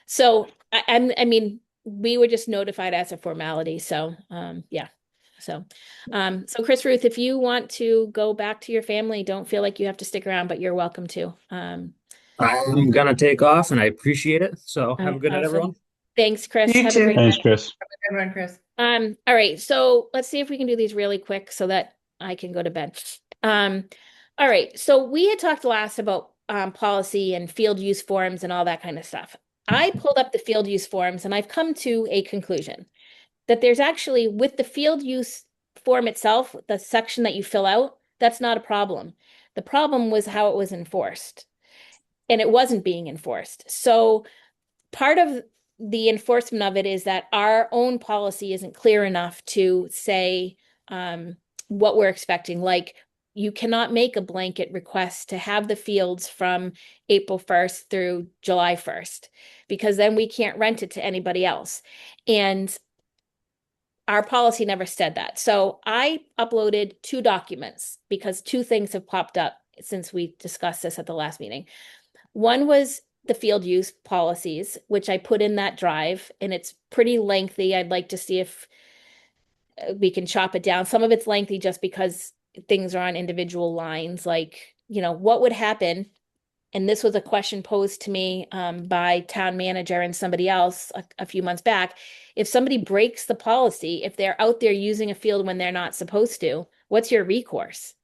So I mean, we were just notified as a formality. So yeah. So Chris Ruth, if you want to go back to your family, don't feel like you have to stick around, but you're welcome to. I'm gonna take off, and I appreciate it. So have a good night, Awesome. everyone. Thanks, Chris. You Have too. a great Thanks, night. Chris. Good one, Chris. All right, so let's see if we can do these really quick so that I can go to bed. All right, so we had talked last about policy and field use forms and all that kind of stuff. I pulled up the field use forms and I've come to a conclusion that there's actually, with the field use form itself, the section that you fill out, that's not a problem. The problem was how it was enforced, and it wasn't being enforced. So part of the enforcement of it is that our own policy isn't clear enough to say what we're expecting. Like, you cannot make a blanket request to have the fields from April 1st through July 1st, because then we can't rent it to anybody else. And our policy never said that. So I uploaded 2 documents because 2 things have popped up since we discussed this at the last meeting. One was the field use policies, which I put in that drive, and it's pretty lengthy. I'd like to see if we can chop it down. Some of it's lengthy just because things are on individual lines, like, what would happen? And this was a question posed to me by town manager and somebody else a few months back. If somebody breaks the policy, if they're out there using a field when they're not supposed to, what's your recourse?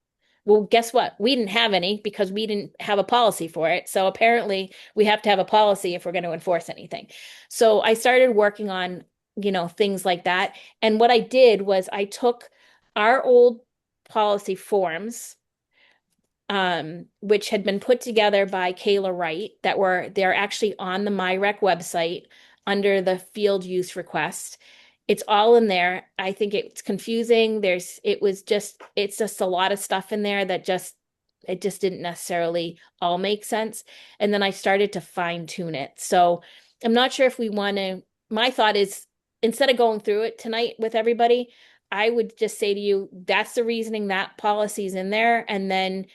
Well, guess what? We didn't have any because we didn't have a policy for it. So apparently we have to have a policy if we're going to enforce anything. So I started working on, things like that. And what I did was I took our old policy forms, which had been put together by Kayla Wright, they're actually on the MyRec website under the field use request. It's all in there. I think it's confusing. It's just a lot of stuff in there that it just didn't necessarily all make sense. And then I started to fine tune it. So I'm not sure if we want to, my thought is, instead of going through it tonight with everybody, I would just say to you, that's the reasoning that policy's in there. And then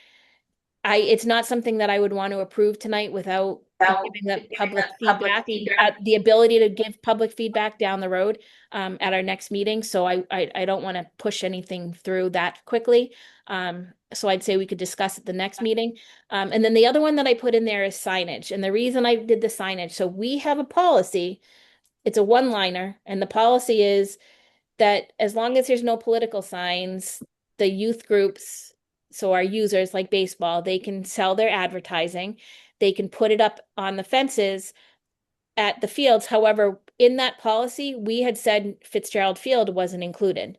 it's not something that I would want to approve tonight without giving the public feedback, the ability to give public feedback down the road at our next meeting. So I don't want to push anything through that quickly. So I'd say we could discuss at the next meeting. And then the other one that I put in there is signage. And the reason I did the signage, so we have a policy, it's a one-liner, and the policy is that as long as there's no political signs, the youth groups, so our users like baseball, they can sell their advertising. They can put it up on the fences at the fields. However, in that policy, we had said Fitzgerald Field wasn't included.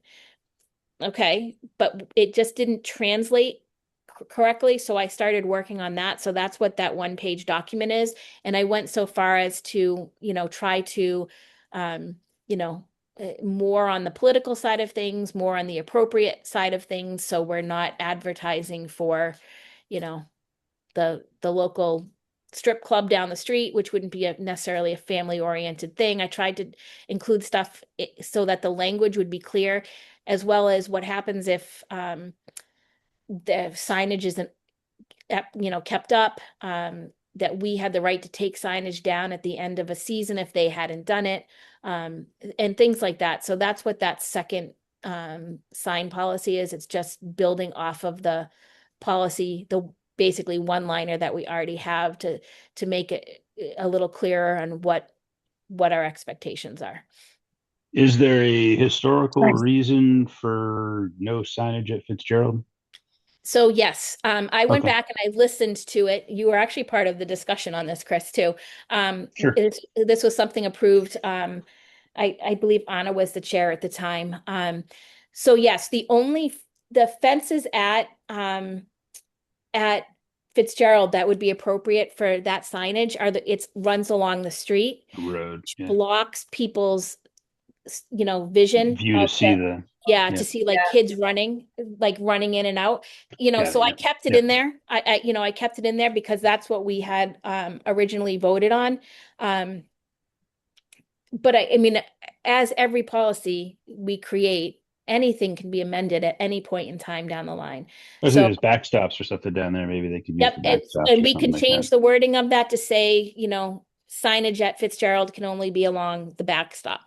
Okay, but it just didn't translate correctly. So I started working on that. So that's what that 1-page document is. And I went so far as to, try to, more on the political side of things, more on the appropriate side of things. So we're not advertising for, the local strip club down the street, which wouldn't be necessarily a family oriented thing. I tried to include stuff so that the language would be clear, as well as what happens if the signage isn't, kept up, that we had the right to take signage down at the end of a season if they hadn't done it, and things like that. So that's what that second sign policy is. It's just building off of the policy, the basically one-liner that we already have to make it a little clearer on what our expectations are. Is there a historical reason for no signage at Fitzgerald? So yes, I went Okay. back and I listened to it. You were actually part of the discussion on this, Chris, too. Sure. This was something approved. I believe Anna was the chair at the time. So yes, the fences at Fitzgerald that would be appropriate for that signage it runs along the street, Road. Yeah. blocks people's vision View to of see the, the, yeah, yeah. to see like kids running in and out, Yeah, so I yeah, kept it yeah. in there. I kept it in there because that's what we had originally voted on. But I mean, as every policy we create, anything can be amended at any point in time down the line. I think So, there's backstops or something down there. Maybe they could use yep, the backstops and or we something could like that. change the wording of that to say, signage at Fitzgerald can only be along the backstop.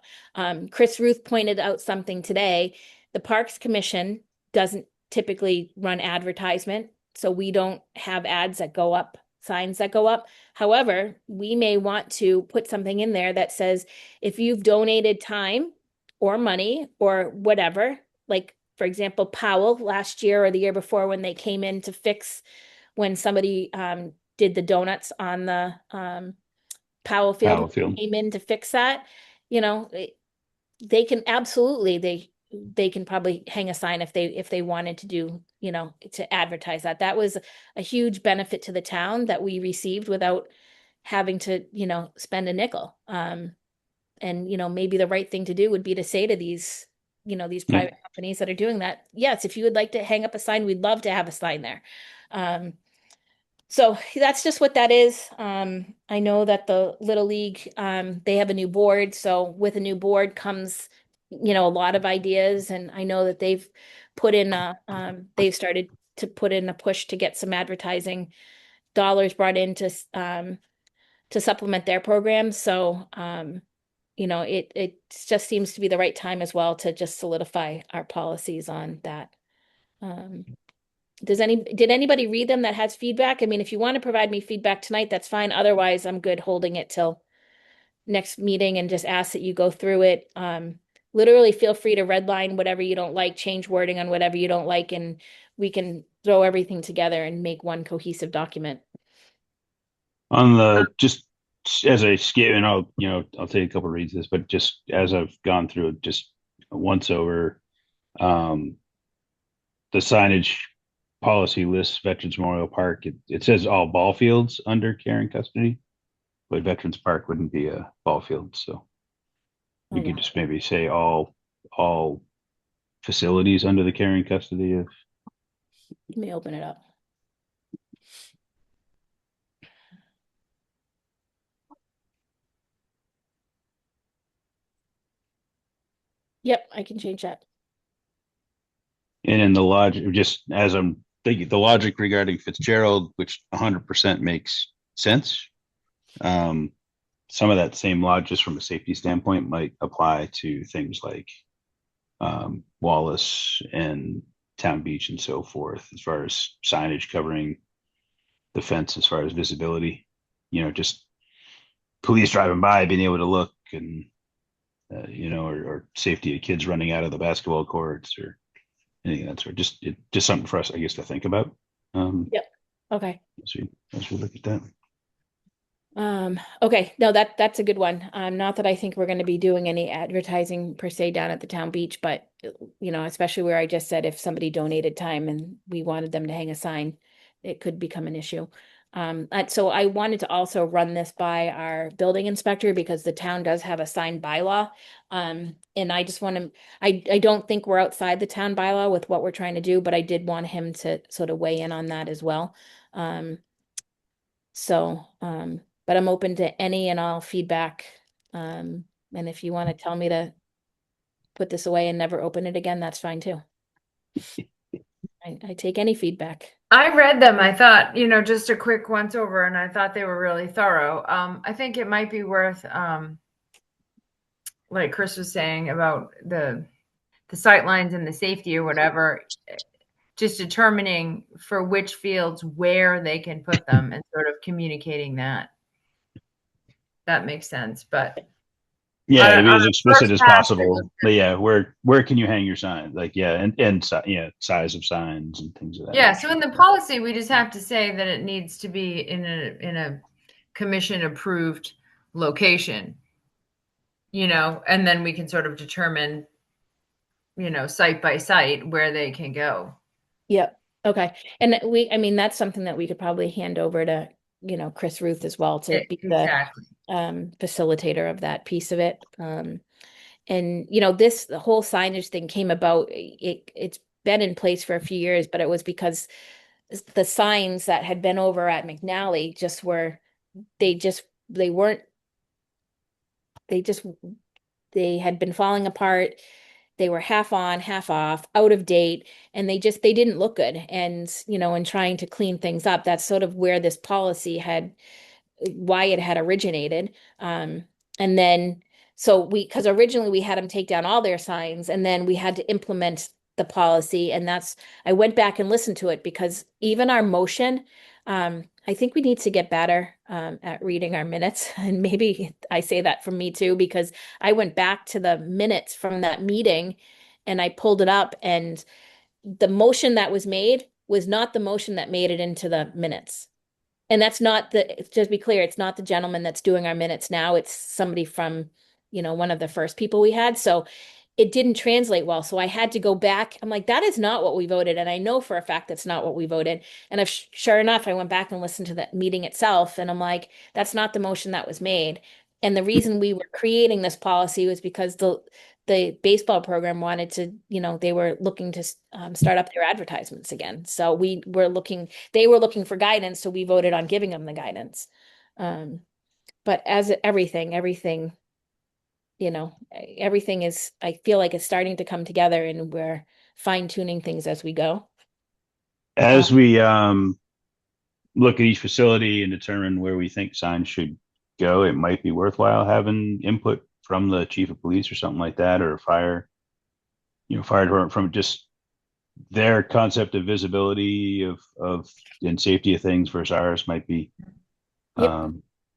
Chris Ruth pointed out something today. The Parks Commission doesn't typically run advertisement, so we don't have ads that go up, signs that go up. However, we may want to put something in there that says, if you've donated time or money or whatever, like for example, Powell last year or the year before when they came in to fix when somebody did the donuts on the Powell Field, Battlefield. came in to fix that, they can absolutely, they can probably hang a sign if they wanted to do, to advertise that. That was a huge benefit to the town that we received without having to, spend a nickel. And maybe the right thing to do would be to say to these, these Yeah. private companies that are doing that, yes, if you would like to hang up a sign, we'd love to have a sign there. So that's just what that is. I know that the Little League, they have a new board. So with a new board comes, a lot of ideas. And I know that they've put in they've started to put in a push to get some advertising dollars brought in to supplement their programs. So, it just seems to be the right time as well to just solidify our policies on that. Did anybody read them that has feedback? I mean, if you want to provide me feedback tonight, that's fine. Otherwise, I'm good holding it till next meeting and just ask that you go through it. Literally feel free to redline whatever you don't like, change wording on whatever you don't like, and we can throw everything together and make one cohesive document. On the just as I skip, and I'll take a couple of reads of this, but just as I've gone through it, just once over, the signage policy lists Veterans Memorial Park. It says all ball fields under care and custody, but Veterans Park wouldn't be a ball field, so we Oh, could yeah. just maybe say all facilities under the care and custody of. Let me open it up. Yep, I can change that. And in the logic, just as I'm thinking, the logic regarding Fitzgerald, which 100% makes sense. Some of that same logic, just from a safety standpoint, might apply to things like Wallace and Town Beach and so forth, as far as signage covering the fence, as far as visibility. Just police driving by, being able to look, and or safety of kids running out of the basketball courts or anything of that sort. Just something for us, I guess, to think about. Yep. Okay. As we look at that. Okay, no, that's a good one. Not that I think we're going to be doing any advertising per se down at the Town Beach, but especially where I just said if somebody donated time and we wanted them to hang a sign, it could become an issue. So I wanted to also run this by our building inspector because the town does have a sign bylaw. And I just want to, I don't think we're outside the town bylaw with what we're trying to do, but I did want him to sort of weigh in on that as well. But I'm open to any and all feedback. And if you want to tell me to put this away and never open it again, that's fine too. I take any feedback. I read them. I thought, just a quick once over, and I thought they were really thorough. I think it might be worth, like Chris was saying about the sight lines and the safety or whatever, just determining for which fields where they can put them and sort of communicating that. That makes sense, but yeah, to be as explicit as possible. But yeah, where can you hang your sign? Like, yeah, and size of signs and things of that. Yeah, so in the policy, we just have to say that it needs to be in a commission approved location, and then we can sort of determine, site by site where they can go. Yep. Okay. And that's something that we could probably hand over to, Chris Ruth as well to be the facilitator of that piece of it. And the whole signage thing came about. It's been in place for a few years, but it was because the signs that had been over at McNally they just they weren't they just they had been falling apart. They were half on, half off, out of date, and they didn't look good. And in trying to clean things up, that's sort of where this policy why it had originated. And then because originally we had them take down all their signs, and then we had to implement the policy. And I went back and listened to it, because even our motion, I think we need to get better at reading our minutes. And maybe I say that from me too, because I went back to the minutes from that meeting and I pulled it up, and the motion that was made was not the motion that made it into the minutes. And that's not just to be clear, it's not the gentleman that's doing our minutes now. It's somebody from, one of the first people we had. So it didn't translate well. So I had to go back. I'm like, that is not what we voted. And I know for a fact that's not what we voted. And sure enough, I went back and listened to the meeting itself. And I'm like, that's not the motion that was made. And the reason we were creating this policy was because the baseball program wanted to, they were looking to start up their advertisements again. So they were looking for guidance. So we voted on giving them the guidance. But as everything, everything I feel like it's starting to come together, and we're fine tuning things as we go. As we look at each facility and determine where we think signs should go, it might be worthwhile having input from the chief of police or something like that, or fire department, from just their concept of visibility of and safety of things versus ours might be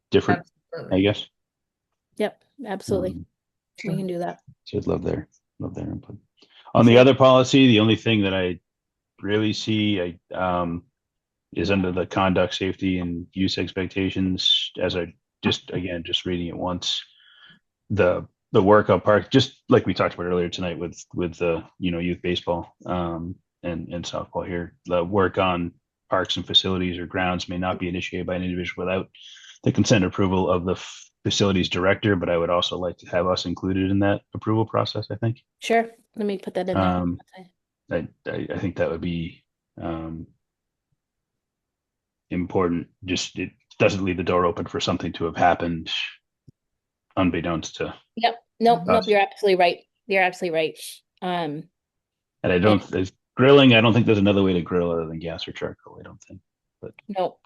different, Absolutely. I guess. Yep, absolutely. We can do that. So I'd love their input. On the other policy, the only thing that I really see is under the conduct, safety, and use expectations, as I just reading it once, the workout park, just like we talked about earlier tonight with the youth baseball and softball here, the work on parks and facilities or grounds may not be initiated by an individual without the consent and approval of the facilities director, but I would also like to have us included in that approval process, I think. Sure. Let me put that in there. I think that would be important. Just, it doesn't leave the door open for something to have happened unbeknownst to. Yep. Nope. us. You're absolutely right. You're absolutely right. And I don't, as grilling, I don't think there's another way to grill other than gas or charcoal, I don't think. But Nope.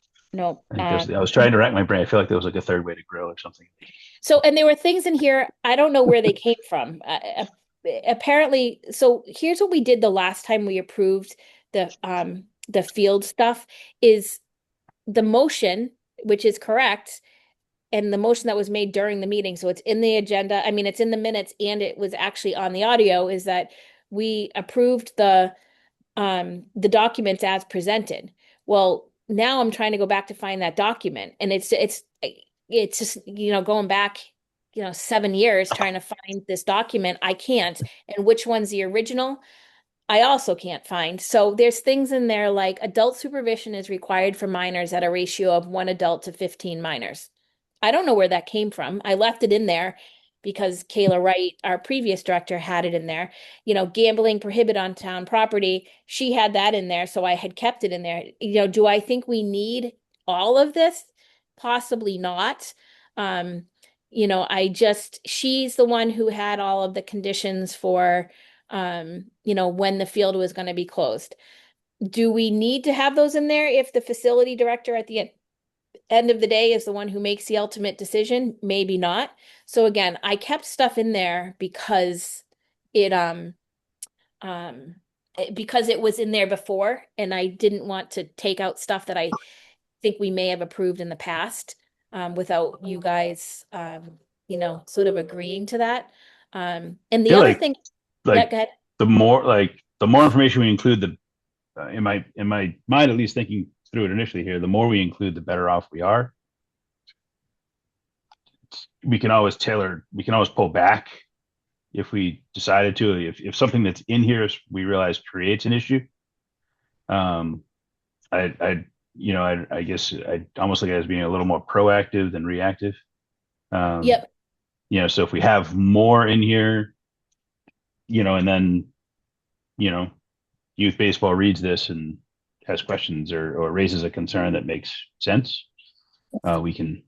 I think I was trying to rack my brain. I feel like there was like a third way to grill or something. So, and there were things in here, I don't know where they came from. Apparently, so here's what we did the last time we approved the field stuff, is the motion, which is correct, and the motion that was made during the meeting, so it's in the agenda, I mean, it's in the minutes, and it was actually on the audio, is that we approved the documents as presented. Well, now I'm trying to go back to find that document, and it's just, going back, 7 years trying to find this document. I can't. And which one's the original? I also can't find. So there's things in there like adult supervision is required for minors at a ratio of 1 adult to 15 minors. I don't know where that came from. I left it in there because Kayla Wright, our previous director, had it in there. Gambling prohibited on town property, she had that in there, so I had kept it in there. Do I think we need all of this? Possibly not. She's the one who had all of the conditions for, when the field was going to be closed. Do we need to have those in there if the facility director at the end of the day is the one who makes the ultimate decision? Maybe not. So again, I kept stuff in there because it was in there before, and I didn't want to take out stuff that I think we may have approved in the past without you guys sort of agreeing to that. And the other thing, yeah, go ahead. The more information we include, in my mind, at least thinking through it initially here, the more we include, the better off we are. We can always pull back if we decided to, if something that's in here we realize creates an issue. I guess I almost look at it as being a little more proactive than reactive. Yep. so if we have more in here, and then, youth baseball reads this and has questions or raises a concern that makes sense, we can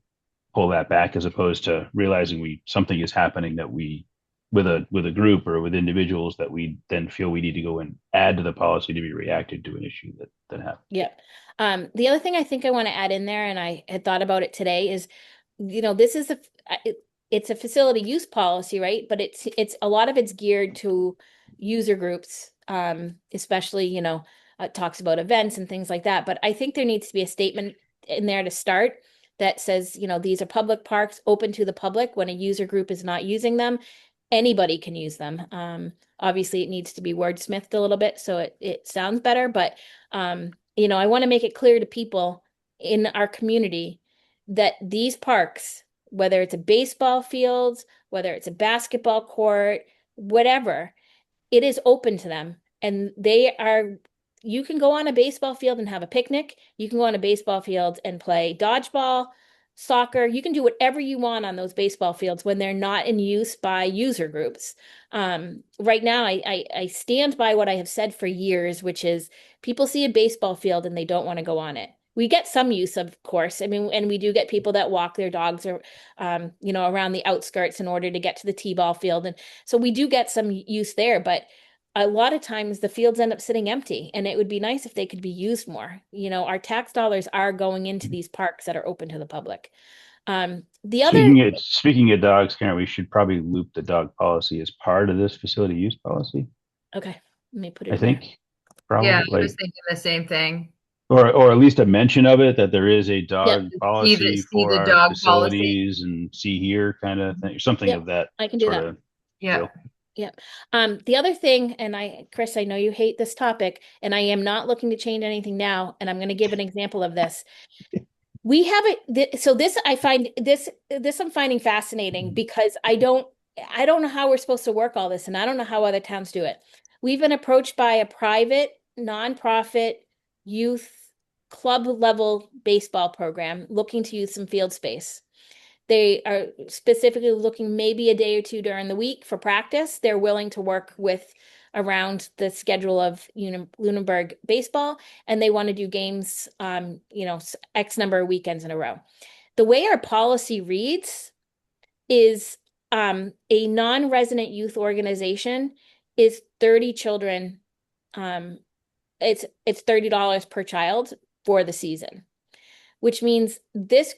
pull that back, as opposed to realizing something is happening that we with a group or with individuals that we then feel we need to go and add to the policy to be reacted to an issue that happened. Yeah. The other thing I think I want to add in there, and I had thought about it today, is, this is it's a facility use policy, right? But it's a lot of it's geared to user groups, especially, it talks about events and things like that. But I think there needs to be a statement in there to start that says, these are public parks open to the public. When a user group is not using them, anybody can use them. Obviously, it needs to be wordsmithed a little bit so it sounds better, but I want to make it clear to people in our community that these parks, whether it's a baseball field, whether it's a basketball court, whatever, it is open to them. And you can go on a baseball field and have a picnic. You can go on a baseball field and play dodgeball, soccer. You can do whatever you want on those baseball fields when they're not in use by user groups. Right now, I stand by what I have said for years, which is people see a baseball field and they don't want to go on it. We get some use, of course. I mean, and we do get people that walk their dogs or, around the outskirts in order to get to the t-ball field. And so we do get some use there, but a lot of times the fields end up sitting empty, and it would be nice if they could be used more. Our tax dollars are going into these parks that are open to the public. The other, Speaking of dogs, Karen, we should probably loop the dog policy as part of this facility use policy. okay, let me put it I in there. think probably, Yeah, I was thinking the same thing. or at least a mention of it, that there is a dog Yep. policy See for the our dog facilities and see here kind of thing, something Yep, of that I can do sort that. of Yeah. deal. Yep. The other thing, and Chris, I know you hate this topic, and I am not looking to change anything now, and I'm going to give an example of this. We have it. So this, I find this I'm finding fascinating because I don't know how we're supposed to work all this, and I don't know how other towns do it. We've been approached by a private nonprofit youth club level baseball program looking to use some field space. They are specifically looking maybe a day or two during the week for practice. They're willing to work with around the schedule of Lunenburg baseball, and they want to do games, X number of weekends in a row. The way our policy reads is a non-resident youth organization is 30 children. It's $30 per child for the season, which means this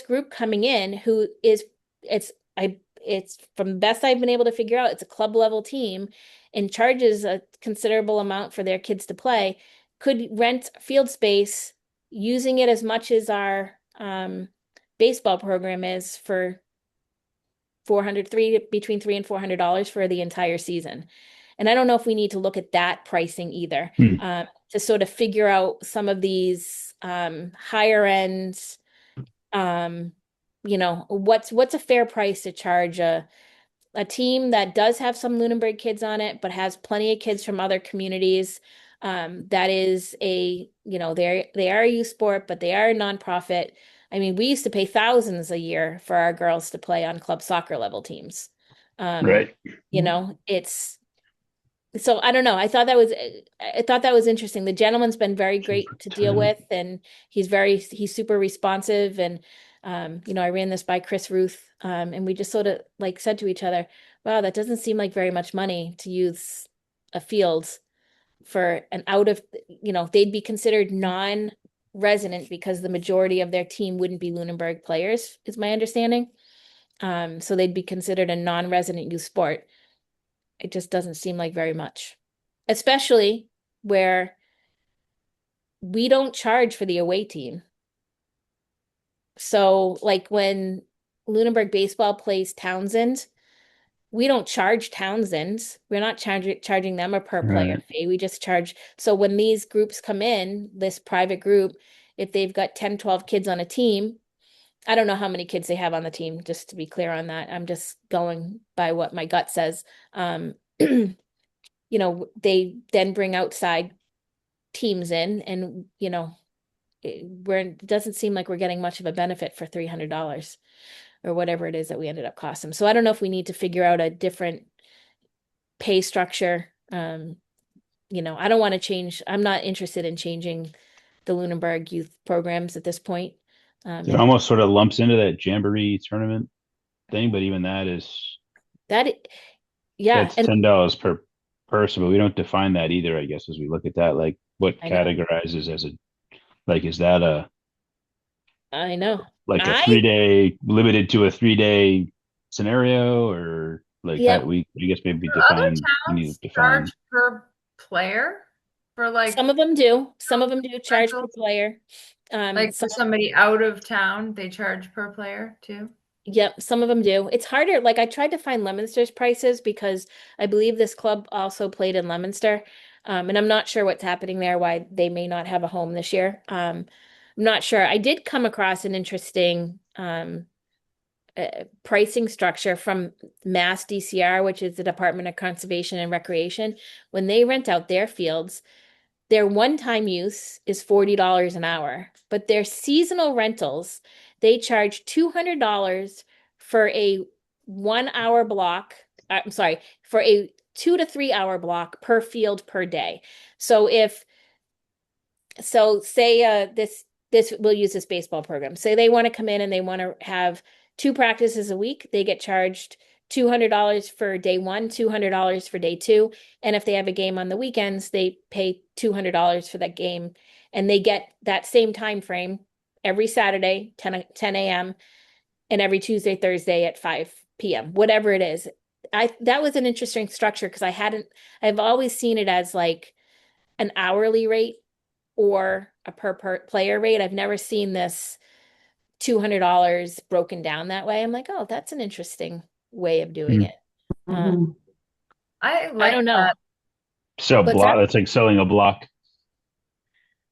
group coming in it's from the best I've been able to figure out, it's a club level team and charges a considerable amount for their kids to play, could rent field space using it as much as our baseball program is for between $300 and $400 for the entire season. And I don't know if we need to look at that pricing either, to sort of figure out some of these higher end, what's a fair price to charge a team that does have some Lunenburg kids on it, but has plenty of kids from other communities. That is they are a youth sport, but they are a nonprofit. I mean, we used to pay thousands a year for our girls to play on club soccer level teams. Right. So I don't know. I thought that was interesting. The gentleman's been very great to deal with, and he's super responsive. And I ran this by Chris Ruth, and we just sort of like said to each other, "Wow, that doesn't seem like very much money to use a field for an they'd be considered non-resident because the majority of their team wouldn't be Lunenburg players, is my understanding. So they'd be considered a non-resident youth sport. It just doesn't seem like very much, especially where we don't charge for the away team. So like when Lunenburg baseball plays Townsend, we don't charge Townsend. We're not charging them a per player fee. We just charge. So when these groups come in, this private group, if they've got 10, 12 kids on a team, I don't know how many kids they have on the team, just to be clear on that. I'm just going by what my gut says. They then bring outside teams in, and it doesn't seem like we're getting much of a benefit for $300. or whatever it is that we ended up costing them. So I don't know if we need to figure out a different pay structure. I don't want to change. I'm not interested in changing the Lunenburg youth programs at this point. It almost sort of lumps into that Jamboree tournament thing, but even that is yeah, that's and $10 per person, but we don't define that either, I guess, as we look at that. Like what I know, categorizes as is that I know. like a I 3-day limited to a 3-day scenario, or like Yeah, how I guess maybe Do other we need towns to define. charge per player for like some of them do. Some of them do charge per rentals? player. Like for somebody out of town, they charge per player too? Yep, some of them do. It's harder. Like I tried to find Leominster's prices because I believe this club also played in Leominster. And I'm not sure what's happening there, why they may not have a home this year. I'm not sure. I did come across an interesting pricing structure from Mass DCR, which is the Department of Conservation and Recreation. When they rent out their fields, their one-time use is $40 an hour, but their seasonal rentals, they charge $200 for a 1 hour block. I'm sorry, for a 2 to 3 hour block per field per day. So say this we'll use this baseball program. Say they want to come in and they want to have 2 practices a week, they get charged $200 for day one, $200 for day two. And if they have a game on the weekends, they pay $200 for that game. And they get that same time frame every Saturday, 10 a.m., and every Tuesday, Thursday at 5 p.m., whatever it is. That was an interesting structure because I've always seen it as like an hourly rate or a per player rate. I've never seen this $200 broken down that way. I'm like, oh, that's an interesting way of doing Hmm. it. Um, I I like don't know. that. So What's block, that? that's like selling a block.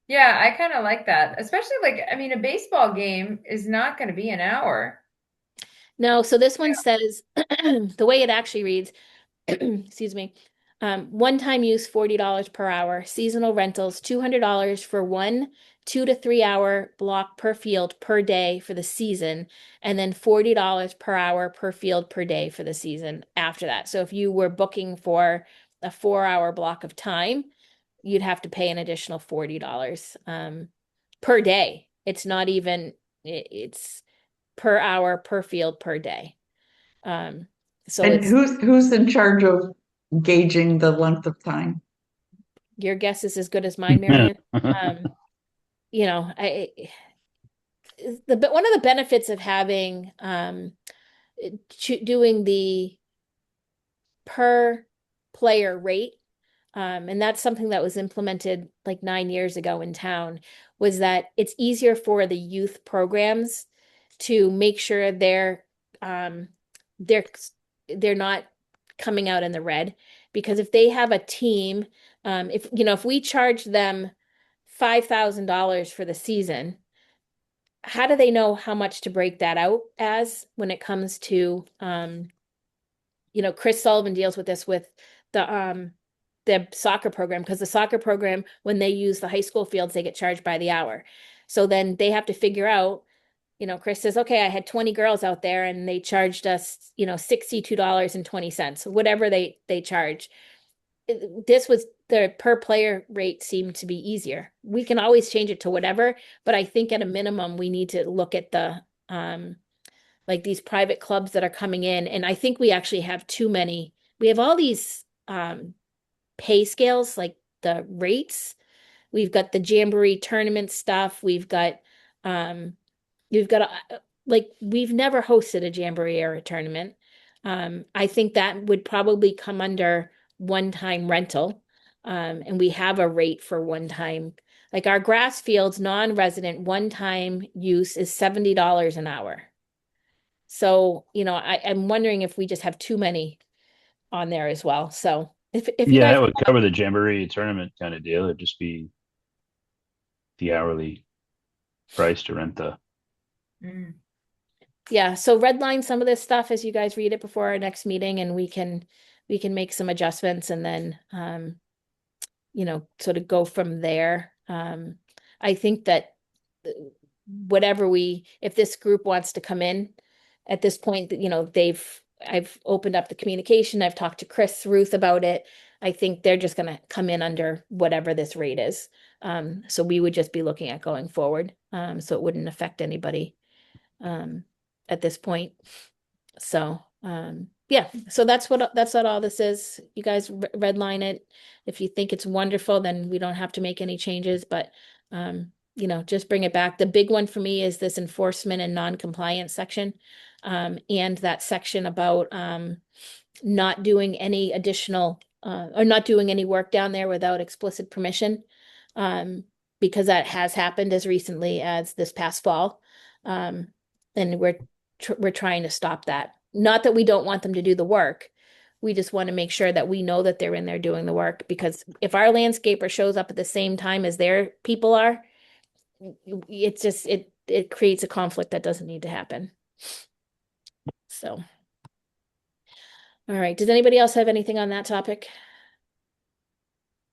Yeah, I kind of like that. Especially like, I mean, a baseball game is not going to be an hour. No, so this one says the way it actually reads, excuse me, one-time use $40 per hour, seasonal rentals $200 for 1 2 to 3 hour block per field per day for the season, and then $40 per hour per field per day for the season after that. So if you were booking for a 4 hour block of time, you'd have to pay an additional $40 per day. It's not even it's per hour per field per day. So And it's who's in charge of gauging the length of time? your guess is as good as mine, Marianne. Um, but one of the benefits of having doing the per player rate, and that's something that was implemented like 9 years ago in town, was that it's easier for the youth programs to make sure um, they're they're not coming out in the red. Because if they have a team, if we charge them $5,000 for the season, how do they know how much to break that out as when it comes to Chris Sullivan deals with this with the soccer program, because the soccer program, when they use the high school fields, they get charged by the hour. So then they have to figure out, Chris says, okay, I had 20 girls out there and they charged us, $62.20, whatever they charge. This was the per player rate seemed to be easier. We can always change it to whatever, but I think at a minimum, we need to look at the like these private clubs that are coming in. And I think we actually have too many. We have all these pay scales, like the rates. We've got the Jamboree tournament stuff. We've never hosted a Jamboree or a tournament. I think that would probably come under one-time rental. And we have a rate for one-time, like our grass fields, non-resident one-time use is $70 an hour. So, I'm wondering if we just have too many on there as well. So if you Yeah, guys, that would cover the Jamboree tournament kind of deal. It'd just be the hourly price to rent the. Mm. yeah, so redline some of this stuff as you guys read it before our next meeting, and we can make some adjustments and then, sort of go from there. I think that if this group wants to come in at this point, you know, I've opened up the communication. I've talked to Chris Ruth about it. I think they're just gonna come in under whatever this rate is. So we would just be looking at going forward. So it wouldn't affect anybody at this point. So yeah, so that's what all this is. You guys redline it. If you think it's wonderful, then we don't have to make any changes, but you know, just bring it back. The big one for me is this enforcement and non-compliance section. And that section about not doing any additional or not doing any work down there without explicit permission. Because that has happened as recently as this past fall. And we're trying to stop that. Not that we don't want them to do the work. We just want to make sure that we know that they're in there doing the work, because if our landscaper shows up at the same time as their people are, it's just, it creates a conflict that doesn't need to happen. So. All right. Does anybody else have anything on that topic?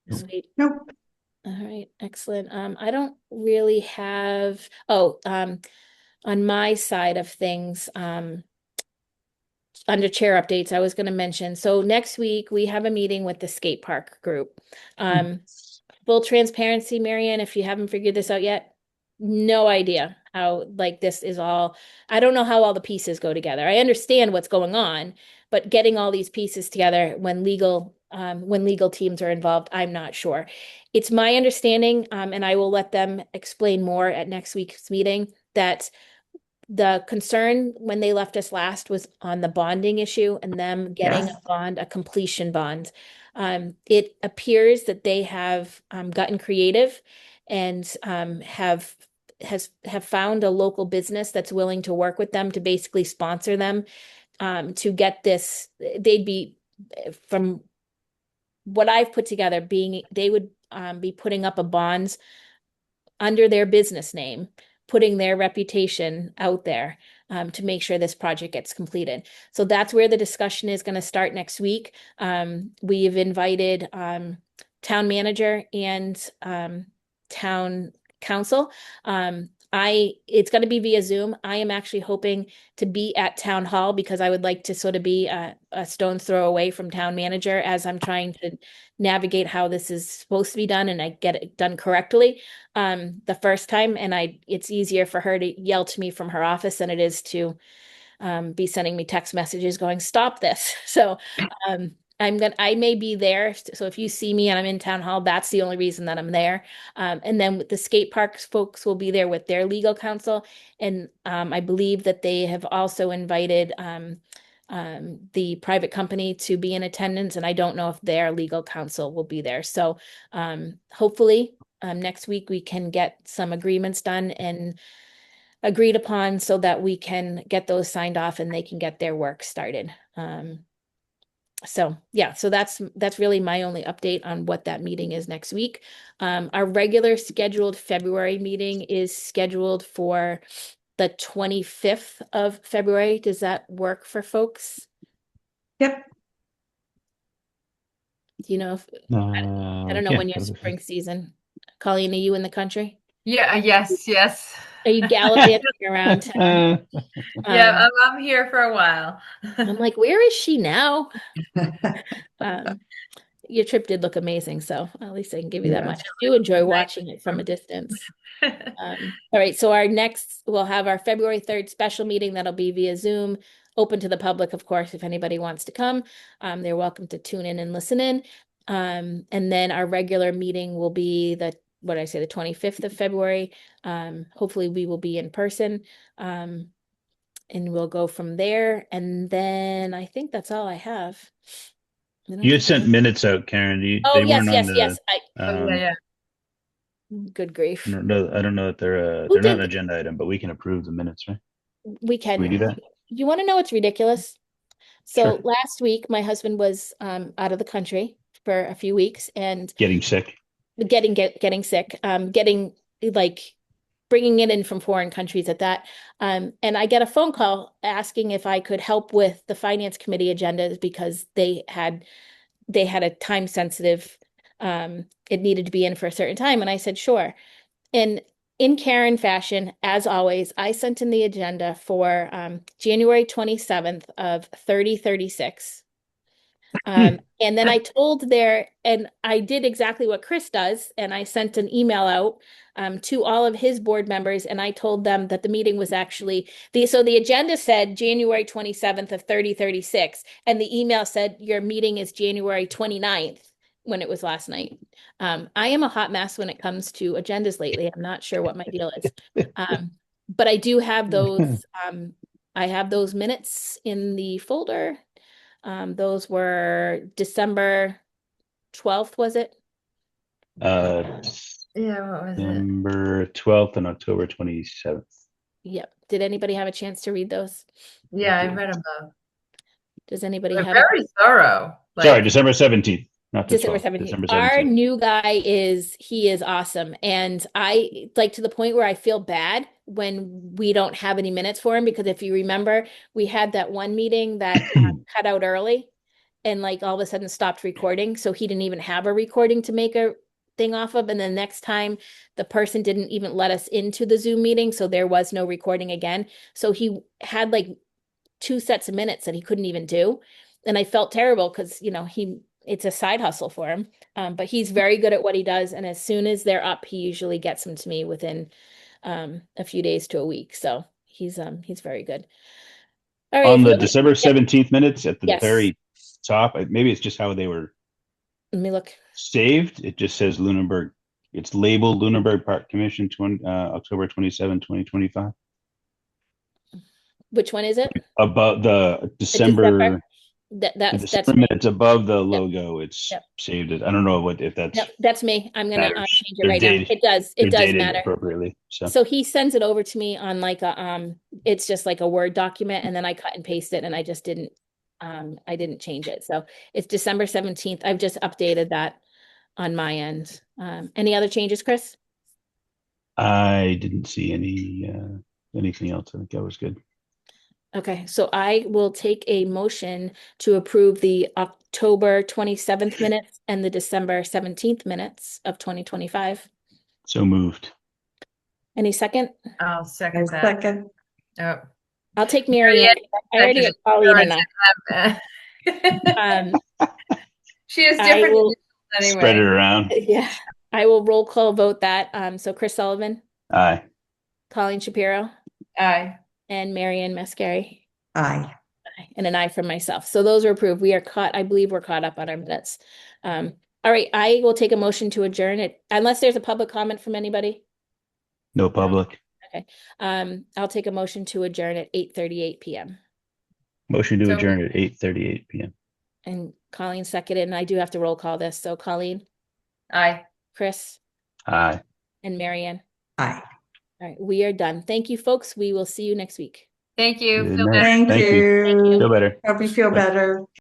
Nope. Sweet. Nope. All right, excellent. I don't really have, on my side of things, under chair updates, I was going to mention, so next week we have a meeting with the skate park group. Full transparency, Marianne, if you haven't figured this out yet, no idea how, like, this is all, I don't know how all the pieces go together. I understand what's going on, but getting all these pieces together when legal teams are involved, I'm not sure. It's my understanding, and I will let them explain more at next week's meeting, that the concern when they left us last was on the bonding issue and them getting Yes. a bond, a completion bond. It appears that they have gotten creative and have found a local business that's willing to work with them to basically sponsor them to get this. They'd be, from what I've put together, they would be putting up a bonds under their business name, putting their reputation out there to make sure this project gets completed. So that's where the discussion is going to start next week. We have invited town manager and town council. It's going to be via Zoom. I am actually hoping to be at town hall because I would like to sort of be a stone's throw away from town manager as I'm trying to navigate how this is supposed to be done and I get it done correctly the first time. And it's easier for her to yell to me from her office than it is to be sending me text messages going, stop this. So I may be there. So if you see me and I'm in town hall, that's the only reason that I'm there. And then the skate parks folks will be there with their legal counsel. And I believe that they have also invited the private company to be in attendance. And I don't know if their legal counsel will be there. So hopefully next week we can get some agreements done and agreed upon so that we can get those signed off and they can get their work started. So yeah, so that's really my only update on what that meeting is next week. Our regular scheduled February meeting is scheduled for the 25th of February. Does that work for folks? Yep. Do you know if, I don't know Yeah, when your that'll be spring fine. season, Colleen, are you in the country? Yeah, yes. Are you gallivanting around town? Yeah, I'm here for a while. I'm like, where is she now? Your trip did look amazing, so at least I can give you that Yeah. much. I do enjoy watching it from a distance. All right, so we'll have our February 3rd special meeting that'll be via Zoom, open to the public, of course, if anybody wants to come. They're welcome to tune in and listen in. And then our regular meeting will be the 25th of February. Hopefully we will be in person. And we'll go from there. And then I think that's all I have. You had sent minutes out, Karen. Oh, They yes, weren't yes, on yes. Yeah. Good grief. I don't know that they're Who not an did- agenda item, but we can approve the minutes, right? We can. Can we do that? You want to know what's ridiculous? So Sure. last week, my husband was out of the country for a few weeks and Getting sick. getting sick, bringing it in from foreign countries at that. And I get a phone call asking if I could help with the finance committee agendas because they had a time sensitive, it needed to be in for a certain time. And I said, sure. And in Karen fashion, as always, I sent in the agenda for January 27th of 3036. And then I told and I did exactly what Chris does, and I sent an email out to all of his board members, and I told them that the meeting was actually so the agenda said January 27th of 3036, and the email said your meeting is January 29th when it was last night. I am a hot mess when it comes to agendas lately. I'm not sure what my deal is. But I do have those, I have those minutes in the folder. Those were December 12th, was it? Yeah, what was it? December 12th and October 27th. Yep. Did anybody have a chance to read those? Yeah, I read them both. Does anybody They're have very thorough. Sorry, Like, December 17th, not the December 12th. 17th. December Our 17th. new guy he is awesome. And I like to the point where I feel bad when we don't have any minutes for him, because if you remember, we had that one meeting that cut out early and like all of a sudden stopped recording. So he didn't even have a recording to make a thing off of. And then next time the person didn't even let us into the Zoom meeting. So there was no recording again. So he had like 2 sets of minutes that he couldn't even do. And I felt terrible because, it's a side hustle for him. But he's very good at what he does. And as soon as they're up, he usually gets them to me within a few days to a week. So he's very good. All right. On if the you- December 17th minutes at the Yes. very top, maybe it's just how they were Let me look. saved. It just says Lunenburg. It's labeled Lunenburg Park Commission October 27, 2025. Which one is it? Above the December, That's December me. minutes above the logo, it's Yep. saved it. I don't know if that's Yep, that's me. I'm gonna matters. change it They're right dated- now. It does. they're It does dated matter. appropriately. So So he sends it over to me on like a it's just like a Word document, and then I cut and paste it, and I just didn't I didn't change it. So it's December 17th. I've just updated that on my end. Any other changes, Chris? I didn't see anything else. I think that was good. Okay, so I will take a motion to approve the October 27th minutes and the December 17th minutes of 2025. So moved. Any second? I'll second that. Second. Oh. I'll take Mary Ann. I already got Colleen enough. She has I different will initials Spread it anyway. around. Yeah, I will roll call vote that. So Chris Sullivan, Aye. Colleen Shapiro, Aye. and Mary Ann Mascari, Aye. and an aye from myself. So those are approved. I believe we're caught up on our minutes. All right, I will take a motion to adjourn it, unless there's a public comment from anybody. No public. I'll take a motion to adjourn at 8:38 p.m. Motion to So- adjourn at 8:38 p.m. And Colleen seconded, and I do have to roll call this. So Colleen, Aye. Chris, Aye. and Mary Ann. Aye. All right, we are done. Thank you, folks. We will see you next week. Thank you. Good Feel night. better. Thank Thank you. you. Feel better. Hope you feel better.